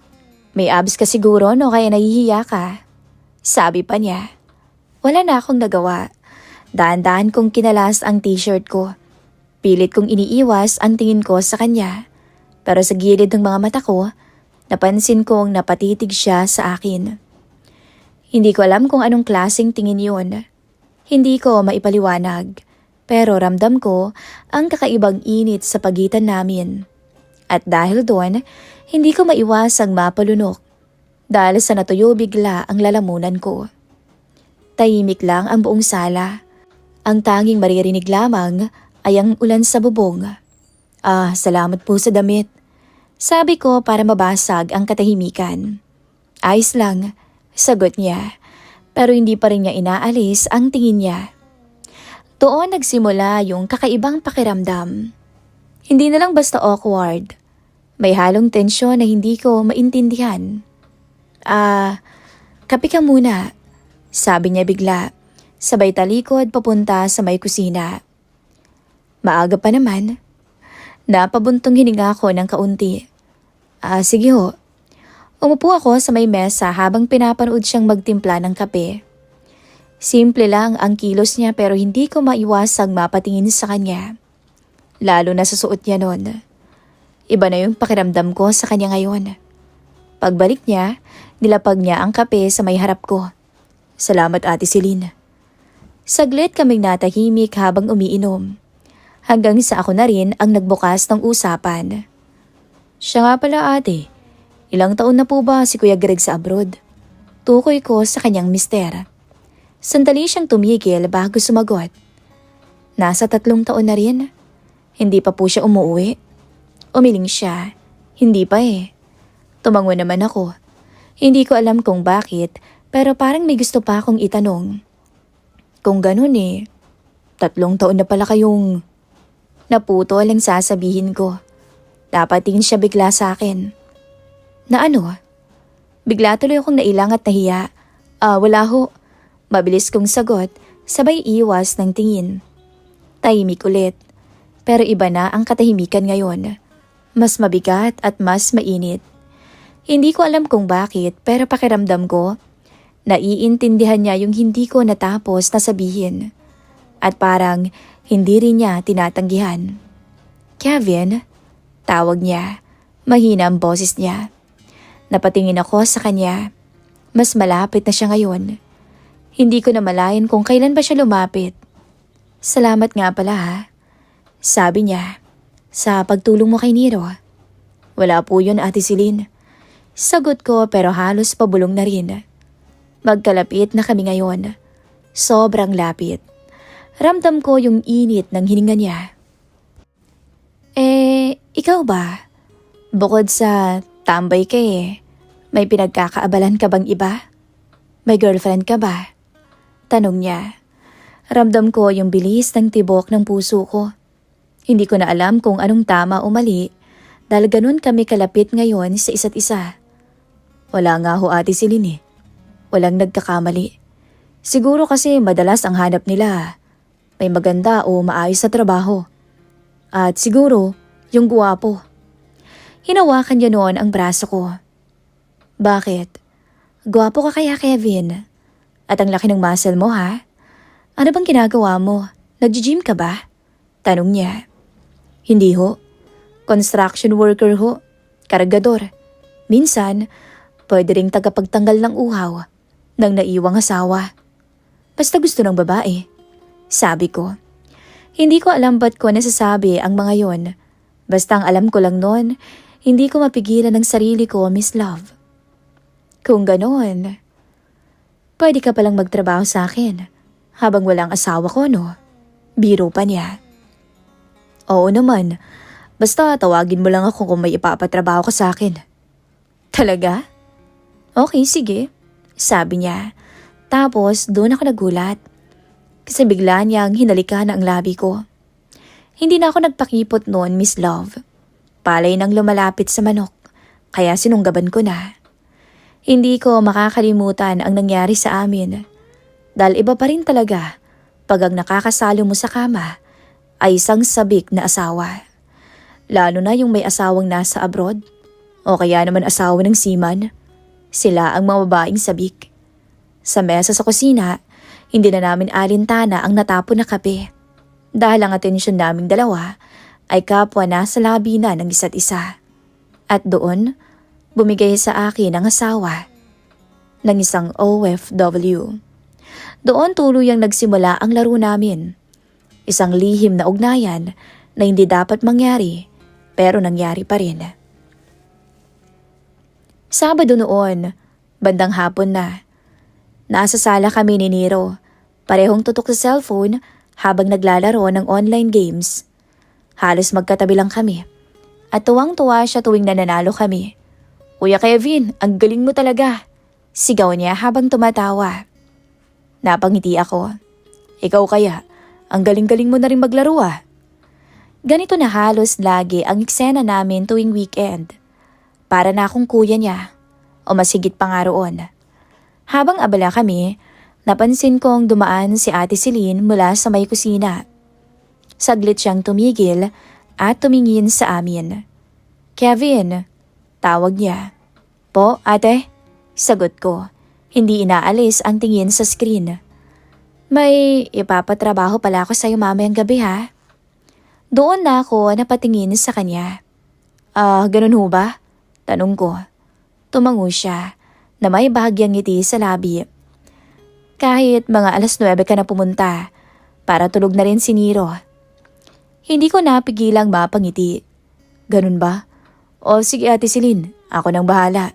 May abs ka siguro no kaya nahihiya ka. Sabi pa niya. Wala na akong nagawa. Daan-daan kong kinalas ang t-shirt ko. Pilit kong iniiwas ang tingin ko sa kanya. Pero sa gilid ng mga mata ko, napansin kong napatitig siya sa akin. Hindi ko alam kung anong klaseng tingin yun. Hindi ko maipaliwanag. Pero ramdam ko ang kakaibang init sa pagitan namin. At dahil doon, hindi ko maiwasang mapalunok. Dahil sa natuyo bigla ang lalamunan ko. Tahimik lang ang buong sala. Ang tanging maririnig lamang ay ang ulan sa bubong. Salamat po sa damit. Sabi ko para mabasag ang katahimikan. Ayos lang, sagot niya. Pero hindi pa rin niya inaalis ang tingin niya. Doon nagsimula yung kakaibang pakiramdam. Hindi na lang basta awkward. May halong tensyon na hindi ko maintindihan. Kape ka muna, sabi niya bigla. Sabay talikod papunta sa may kusina. Maaga pa naman. Napabuntong hininga ko ng kaunti. Sige ho. Umupo ako sa may mesa habang pinapanood siyang magtimpla ng kape. Simple lang ang kilos niya pero hindi ko maiwasang mapatingin sa kanya. Lalo na sa suot niya noon. Iba na yung pakiramdam ko sa kanya ngayon. Pagbalik niya, nilapag niya ang kape sa may harap ko. Salamat Ate Celine. Saglit kaming natahimik habang umiinom. Hanggang sa ako na rin ang nagbukas ng usapan. Siya nga pala ate, ilang taon na po ba si Kuya Greg sa abroad? Tukoy ko sa kanyang mister. Sandali siyang tumigil bago sumagot. Nasa 3 taon na rin. Hindi pa po siya umuwi. Umiling siya. Hindi pa eh. Tumango naman ako. Hindi ko alam kung bakit, pero parang may gusto pa akong itanong. Kung ganun 3 taon na pala kayong... Naputol ang sasabihin ko. Napatingin siya bigla sa akin. Na ano? Bigla tuloy akong nailang at nahiya. Wala ho. Mabilis kong sagot, sabay iwas ng tingin. Tahimik ulit. Pero iba na ang katahimikan ngayon. Mas mabigat at mas mainit. Hindi ko alam kung bakit pero pakiramdam ko, naiintindihan niya yung hindi ko natapos na sabihin. At parang hindi rin niya tinatanggihan. Kevin, tawag niya. Mahina ang boses niya. Napatingin ako sa kanya. Mas malapit na siya ngayon. Hindi ko na malayan kung kailan ba siya lumapit. Salamat nga pala ha. Sabi niya, sa pagtulong mo kay Nero. Wala po yun Ate Celine. Sagot ko pero halos pabulong na rin. Magkalapit na kami ngayon. Sobrang lapit. Ramdam ko yung init ng hininga niya. Ikaw ba? Bukod sa tambay ka may pinagkakaabalan ka bang iba? May girlfriend ka ba? Tanong niya. Ramdam ko yung bilis ng tibok ng puso ko. Hindi ko na alam kung anong tama o mali dahil ganun kami kalapit ngayon sa isa't isa. Wala nga ho Ate Celine. Walang nagkakamali. Siguro kasi madalas ang hanap nila may maganda o maayos sa trabaho. At siguro, yung guwapo. Hinawakan niya noon ang braso ko. Bakit? Guwapo ka kaya, Kevin? At ang laki ng muscle mo, ha? Ano bang ginagawa mo? Nag-gym ka ba? Tanong niya. Hindi ho. Construction worker ho. Kargador. Minsan, pwede ring tagapagtanggal ng uhaw ng naiwang asawa. Basta gusto ng babae. Sabi ko. Hindi ko alam ba't ko nasasabi ang mga yon. Basta ang alam ko lang noon, hindi ko mapigilan ng sarili ko, Miss Love. Kung ganoon, pwede ka palang magtrabaho sa akin habang walang asawa ko, no? Biro pa niya. Oo naman, basta tawagin mo lang ako kung may ipapatrabaho ka sa akin. Talaga? Okay, sige. Sabi niya. Tapos doon ako nagulat. Kasi bigla niyang hinalikan ang labi ko. Hindi na ako nagpakipot noon, Miss Love. Palay nang lumalapit sa manok, kaya sinunggaban ko na. Hindi ko makakalimutan ang nangyari sa amin. Dahil iba pa rin talaga pag ang nakakasalo mo sa kama ay isang sabik na asawa. Lalo na yung may asawang nasa abroad o kaya naman asawa ng seaman. Sila ang mga babaeng sabik. Sa mesa sa kusina, hindi na namin alintana ang natapon na kape. Dahil ang atensyon naming dalawa ay kapwa na sa labi na ng isa't isa. At doon, bumigay sa akin ang asawa ng isang OFW. Doon tuluyang nagsimula ang laro namin. Isang lihim na ugnayan na hindi dapat mangyari pero nangyari pa rin. Sabado noon, bandang hapon na. Nasa sala kami ni Nero, parehong tutok sa cellphone habang naglalaro ng online games. Halos magkatabi lang kami at tuwang-tuwa siya tuwing nananalo kami. Kuya Kevin, ang galing mo talaga. Sigaw niya habang tumatawa. Napangiti ako. Ikaw kaya, ang galing-galing mo na rin maglaro ah. Ganito na halos lagi ang eksena namin tuwing weekend. Para na akong kuya niya o mas higit pa nga roon. Habang abala kami, Napansin kong dumaan si Ate Celine mula sa may kusina. Saglit siyang tumigil at tumingin sa amin. "Kevin," tawag niya. "Po, ate?" Sagot ko. Hindi inaalis ang tingin sa screen. "May ipapatrabaho pala ako sa'yo mamayang gabi ha." Doon na ako napatingin sa kanya. Ganun ho ba?" Tanong ko. Tumango siya na may bahagyang ngiti sa labi. "Kahit mga 9:00 ka na pumunta, para tulog na rin si Nero." Hindi ko napigilang mapangiti. "Ganun ba? O sige Ate Celine, ako nang bahala."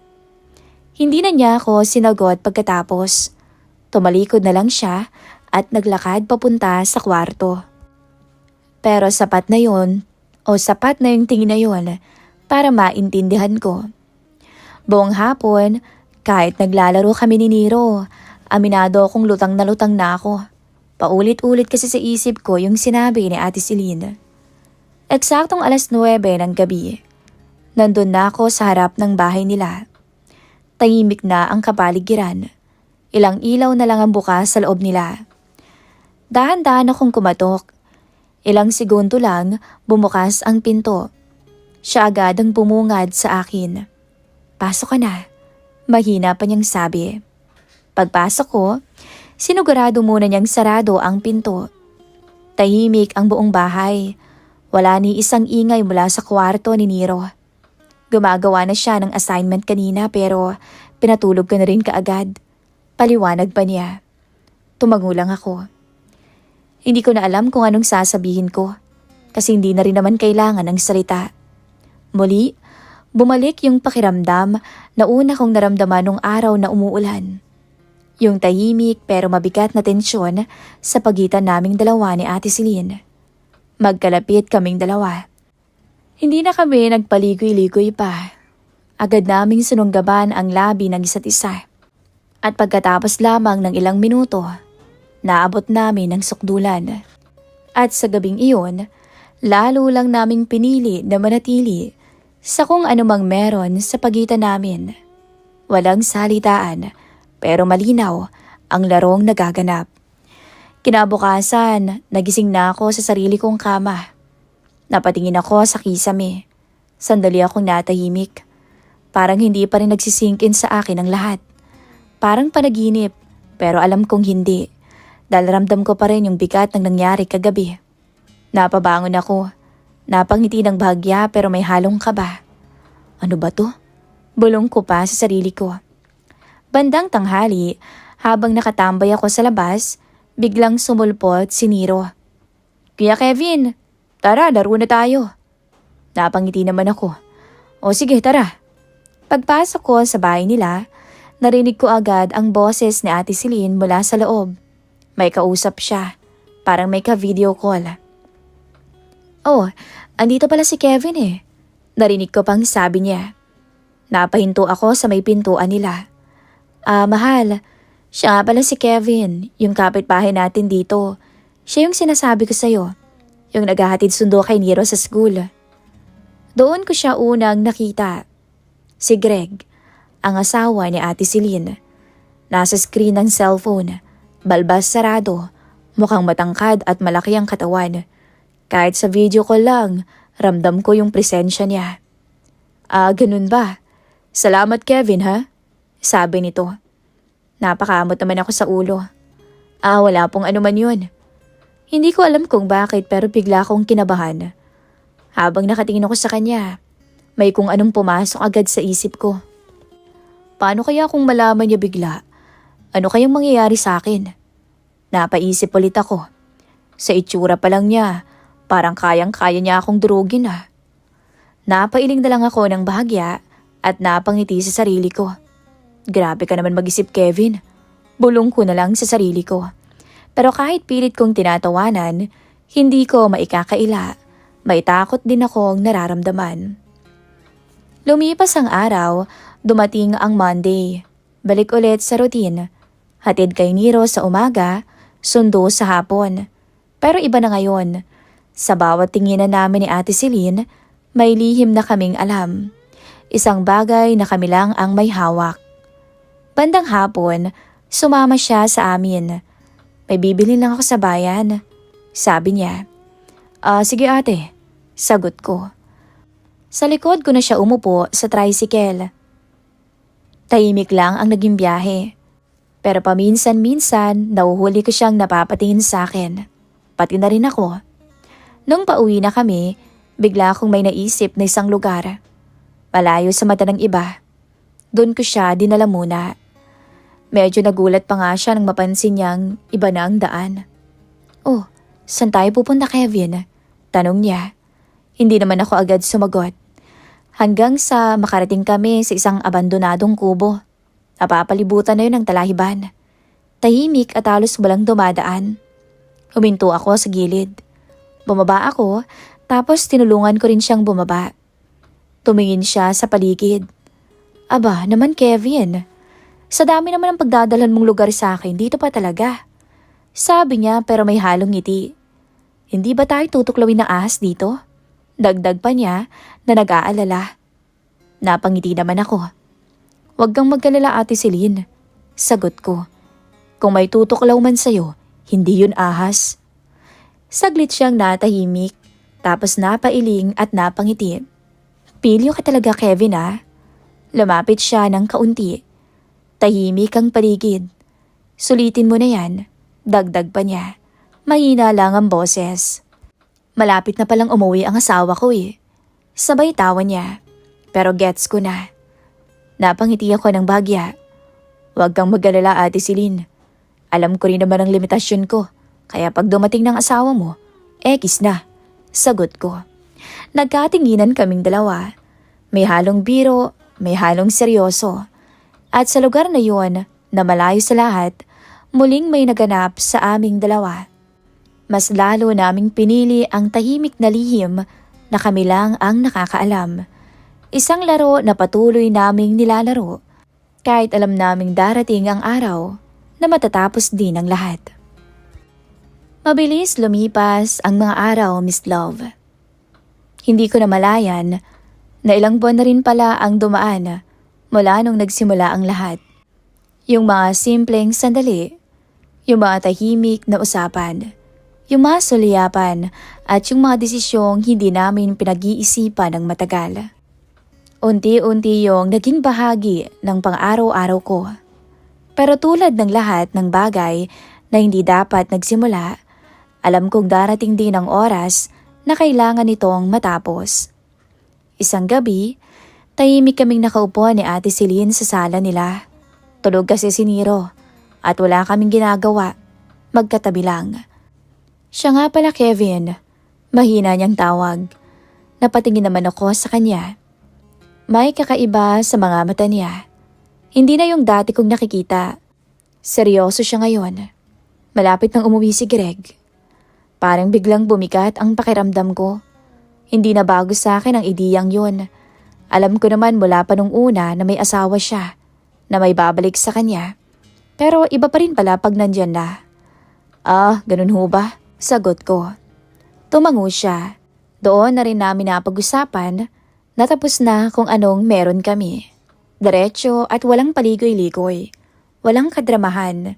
Hindi na niya ako sinagot pagkatapos. Tumalikod na lang siya at naglakad papunta sa kwarto. Pero sapat na yung tingin na yon para maintindihan ko. Buong hapon, kahit naglalaro kami ni Nero, aminado akong lutang na ako. Paulit-ulit kasi sa isip ko yung sinabi ni Ate Celine. Eksaktong 9:00 ng gabi. Nandun na ako sa harap ng bahay nila. Tahimik na ang kapaligiran. Ilang ilaw na lang ang bukas sa loob nila. Dahan-dahan akong kumatok. Ilang segundo lang bumukas ang pinto. Siya agad ang bumungad sa akin. "Pasok ka na." Mahina pa niyang sabi. Pagpasok ko, sinigurado muna niyang sarado ang pinto. Tahimik ang buong bahay. Wala ni isang ingay mula sa kwarto ni Nero. Gumagawa na siya ng assignment kanina pero pinatulog ko na rin kaagad. Paliwanag pa niya. Tumango lang ako. Hindi ko na alam kung anong sasabihin ko kasi hindi na rin naman kailangan ng salita. Muli, bumalik yung pakiramdam na una kong naramdaman nung araw na umuulan. Yung tahimik pero mabigat na tensyon sa pagitan naming dalawa ni Ate Celine. Magkalapit kaming dalawa. Hindi na kami nagpaligoy-ligoy pa. Agad naming sinunggaban ang labi ng isa't isa. At pagkatapos lamang ng ilang minuto, naabot namin ang sukdulan. At sa gabing iyon, lalo lang naming pinili na manatili sa kung anumang meron sa pagitan namin. Walang salitaan pero malinaw ang larong nagaganap. Kinabukasan, nagising na ako sa sarili kong kama. Napatingin ako sa kisame. Sandali akong natahimik. Parang hindi pa rin nagsisinkin sa akin ang lahat. Parang panaginip, pero alam kong hindi. Dahil ramdam ko pa rin yung bigat ng nangyari kagabi. Napabangon ako. Napangiti ng bahagya pero may halong kaba. Ano ba to? Bulong ko pa sa sarili ko. Bandang tanghali, habang nakatambay ako sa labas, biglang sumulpot si Nero. "Kuya Kevin, tara, laro na tayo." Napangiti naman ako. "O sige, tara." Pagpasok ko sa bahay nila, narinig ko agad ang boses ni Ate Celine mula sa loob. May kausap siya, parang may ka-video call. "Oh, andito pala si Kevin eh." Narinig ko pang sabi niya. Napahinto ako sa may pintuan nila. Mahal, siya nga pala si Kevin, yung kapitbahay natin dito. Siya yung sinasabi ko sa'yo, yung naghahatid sundo kay Nero sa school." Doon ko siya unang nakita. Si Greg, ang asawa ni Ate Celine. Nasa screen ng cellphone, balbas sarado, mukhang matangkad at malaki ang katawan. Kahit sa video call lang, ramdam ko yung presensya niya. Ganun ba? Salamat Kevin ha? Sabi nito. Napakamot naman ako sa ulo. Wala pong anuman yun. Hindi ko alam kung bakit pero bigla akong kinabahan. Habang nakatingin ako sa kanya, may kung anong pumasok agad sa isip ko. Paano kaya kung malaman niya bigla? Ano kayang mangyayari sa akin? Napaisip ulit ako. Sa itsura pa lang niya, parang kayang-kaya niya akong durugin ah. Napailing na lang ako ng bahagya at napangiti sa sarili ko. Grabe ka naman mag-isip Kevin. Bulong ko na lang sa sarili ko. Pero kahit pilit kong tinatawanan, hindi ko maikakaila. May takot din akong nararamdaman. Lumipas ang araw, dumating ang Monday. Balik ulit sa routine. Hatid kay Nero sa umaga, sundo sa hapon. Pero iba na ngayon. Sa bawat tinginan namin ni Ate Celine, may lihim na kaming alam. Isang bagay na kami lang ang may hawak. Bandang hapon, Sumama siya sa amin. May bibili lang ako sa bayan. Sabi niya. Sige ate. Sagot ko. Sa likod ko na siya umupo sa tricycle. Tahimik lang ang naging biyahe. Pero paminsan-minsan, nahuhuli ko siyang napapatingin sa akin. Pati na rin ako. Nung pauwi na kami, bigla akong may naisip na isang lugar. Malayo sa mata ng iba. Doon ko siya dinala muna. Medyo nagulat pa nga siya nang mapansin niyang iba na ang daan. Oh, saan tayo pupunta, Kevin? Tanong niya. Hindi naman ako agad sumagot. Hanggang sa makarating kami sa isang abandonadong kubo. Napapalibutan na yun ng talahiban. Tahimik at halos walang dumadaan. Huminto ako sa gilid. Bumaba ako, tapos tinulungan ko rin siyang bumaba. Tumingin siya sa paligid. Aba, naman Kevin. Sa dami naman ang pagdadalhan mong lugar sa akin, dito pa talaga. Sabi niya pero may halong ngiti. Hindi ba tayo tutuklawin ng ahas dito? Dagdag pa niya na nag-aalala. Napangiti naman ako. Huwag kang magkalala Ate Celine. Sagot ko. Kung may tutuklaw man sa'yo, hindi yun ahas. Saglit siyang natahimik, tapos napailing at napangiti. Pilyo ka talaga Kevin ah. Lumapit siya ng kaunti. Tahimik ang paligid. Sulitin mo na yan. Dagdag pa niya. Mahina lang ang boses. Malapit na palang umuwi ang asawa ko eh. Sabay tawa niya. Pero gets ko na. Napangiti ako ng bagya. Huwag kang mag-alala Ate Celine. Alam ko rin naman ang limitasyon ko. Kaya pag dumating ng asawa mo, ekis na. Sagot ko. Nagkatinginan kaming dalawa. May halong biro, may halong seryoso. At sa lugar na yon, na malayo sa lahat, muling may naganap sa aming dalawa. Mas lalo naming pinili ang tahimik na lihim na kami lang ang nakakaalam. Isang laro na patuloy naming nilalaro kahit alam naming darating ang araw na matatapos din ang lahat. Mabilis lumipas ang mga araw, Miss Love. Hindi ko namalayan na ilang buwan na rin pala ang dumaan mula nung nagsimula ang lahat. Yung mga simpleng sandali, yung mga tahimik na usapan, yung mga sulyapan at yung mga desisyong hindi namin pinag-iisipan ng matagal. Unti-unti yung naging bahagi ng pang-araw-araw ko. Pero tulad ng lahat ng bagay na hindi dapat nagsimula, alam kong darating din ang oras na kailangan itong matapos. Isang gabi, tahimik kaming nakaupo ni Ate Celine sa sala nila. Tulog kasi si Nero at wala kaming ginagawa. Magkatabi lang. Siya nga pala Kevin. Mahina niyang tawag. Napatingin naman ako sa kanya. May kakaiba sa mga mata niya. Hindi na yung dati kong nakikita. Seryoso siya ngayon. Malapit nang umuwi si Greg. Parang biglang bumigat ang pakiramdam ko. Hindi na bago sa akin ang ideyang yun. Alam ko naman mula pa nung una na may asawa siya, na may babalik sa kanya. Pero iba pa rin pala pag nandyan na. Ganun ho ba? Sagot ko. Tumango siya. Doon na rin namin napag-usapan. Natapos na kung anong meron kami. Diretso at walang paligoy-ligoy. Walang kadramahan.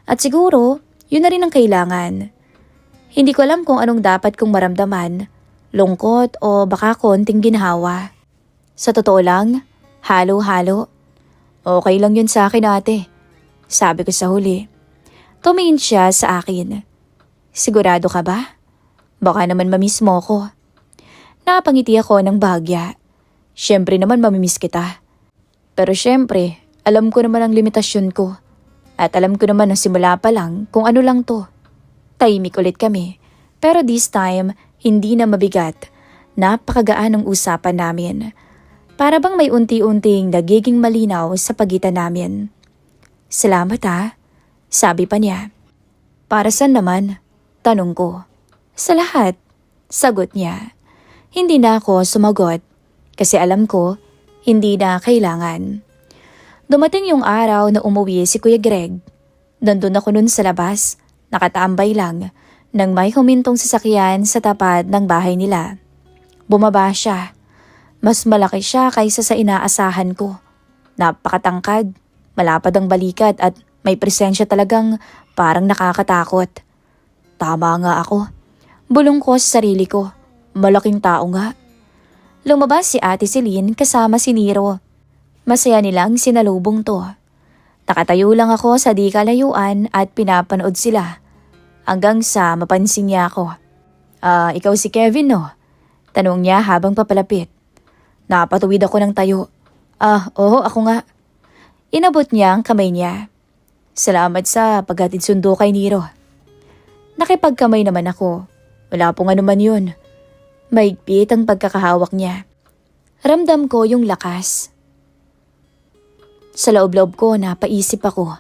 At siguro, yun na rin ang kailangan. Hindi ko alam kung anong dapat kong maramdaman. Lungkot o baka konting ginhawa. Sa totoo lang, halo-halo. Okay lang yun sa akin ate. Sabi ko sa huli. Tumingin siya sa akin. Sigurado ka ba? Baka naman mamiss mo ko. Napangiti ako ng bahagya. Siyempre naman mamimiss kita. Pero siyempre, alam ko naman ang limitasyon ko. At alam ko naman na simula pa lang kung ano lang to. Tahimik ulit kami. Pero this time, hindi na mabigat. Napakagaan ang usapan namin. Para bang may unti-unting nagiging malinaw sa pagitan namin. Salamat ha, sabi pa niya. Para saan naman? Tanong ko. Sa lahat, sagot niya. Hindi na ako sumagot kasi alam ko hindi na kailangan. Dumating yung araw na umuwi si Kuya Greg. Nandun ako nun sa labas, nakatambay lang, nang may humintong sasakyan sa tapat ng bahay nila. Bumaba siya. Mas malaki siya kaysa sa inaasahan ko. Napakatangkad, malapad ang balikat at May presensya talagang parang nakakatakot. Tama nga ako. Bulong ko sa sarili ko. Malaking tao nga. Lumabas si Ate Celine kasama si Nero. Masaya nilang sinalubong to. Nakatayo lang ako sa di kalayuan at pinapanood sila. Hanggang sa mapansin niya ako. Ikaw si Kevin no? Tanong niya habang papalapit. Napatuwid ako ng tayo. Oo, ako nga. Inabot niya ang kamay niya. Salamat sa paghatid sundo kay Nero. Nakipagkamay naman ako. Wala pong anuman yun. Maigpit ang pagkakahawak niya. Ramdam ko yung lakas. Sa loob-loob ko napaisip ako.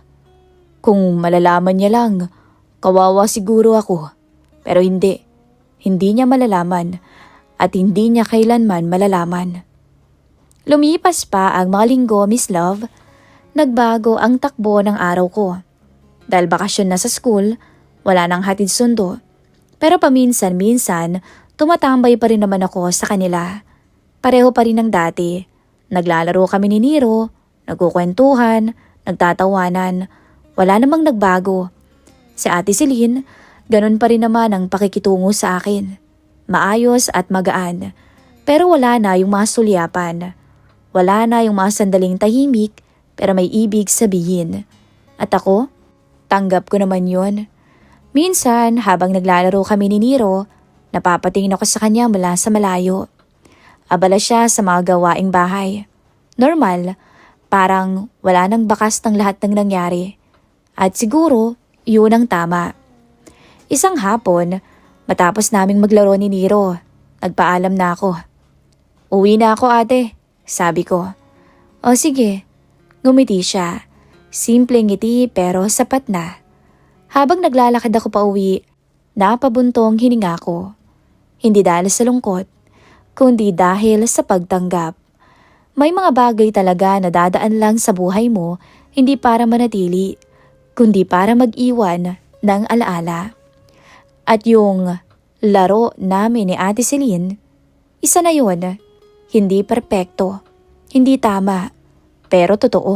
Kung malalaman niya lang, kawawa siguro ako. Pero hindi. Hindi niya malalaman at hindi niya kailanman malalaman. Lumipas pa ang mga linggo, Miss Love. Nagbago ang takbo ng araw ko. Dahil bakasyon na sa school, wala nang hatid sundo. Pero paminsan-minsan, tumatambay pa rin naman ako sa kanila. Pareho pa rin ng dati. Naglalaro kami ni Nero, nagkukwentuhan, nagtatawanan. Wala namang nagbago. Si Ate Celine, ganun pa rin naman ang pakikitungo sa akin. Maayos at magaan. Pero wala na yung mga sulyapan. Wala na yung mga sandaling tahimik pero may ibig sabihin. At ako, tanggap ko naman yun. Minsan habang naglalaro kami ni Nero, napapatingin ako sa kanya mula sa malayo. Abala siya sa mga gawaing bahay. Normal, parang wala nang bakas ng lahat ng nangyari. At siguro, yun ang tama. Isang hapon, matapos naming maglaro ni Nero, nagpaalam na ako. Uwi na ako ate, sabi ko. O sige, ngumiti siya. Simpleng ngiti pero sapat na. Habang naglalakad ako pa uwi, napabuntong hininga ko. Hindi dahil sa lungkot, kundi dahil sa pagtanggap. May mga bagay talaga na dadaan lang sa buhay mo, hindi para manatili, kundi para mag-iwan ng alaala. At yung laro namin ni Ate Celine, isa na yun. Hindi perpekto, hindi tama, pero totoo.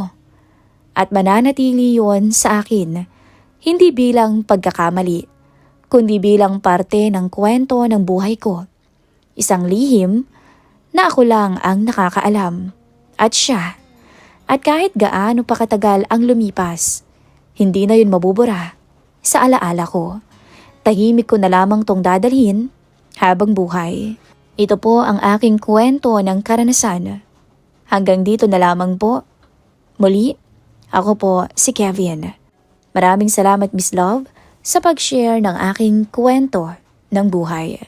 At mananatili yun sa akin, hindi bilang pagkakamali, kundi bilang parte ng kwento ng buhay ko. Isang lihim na ako lang ang nakakaalam. At siya. At kahit gaano pa katagal ang lumipas, hindi na yun mabubura sa alaala ko. Tahimik ko na lamang tong dadalhin habang buhay. Ito po ang aking kwento ng karanasan. Hanggang dito na lamang po. Muli, ako po si Kevin. Maraming salamat Miss Love sa pag-share ng aking kwento ng buhay.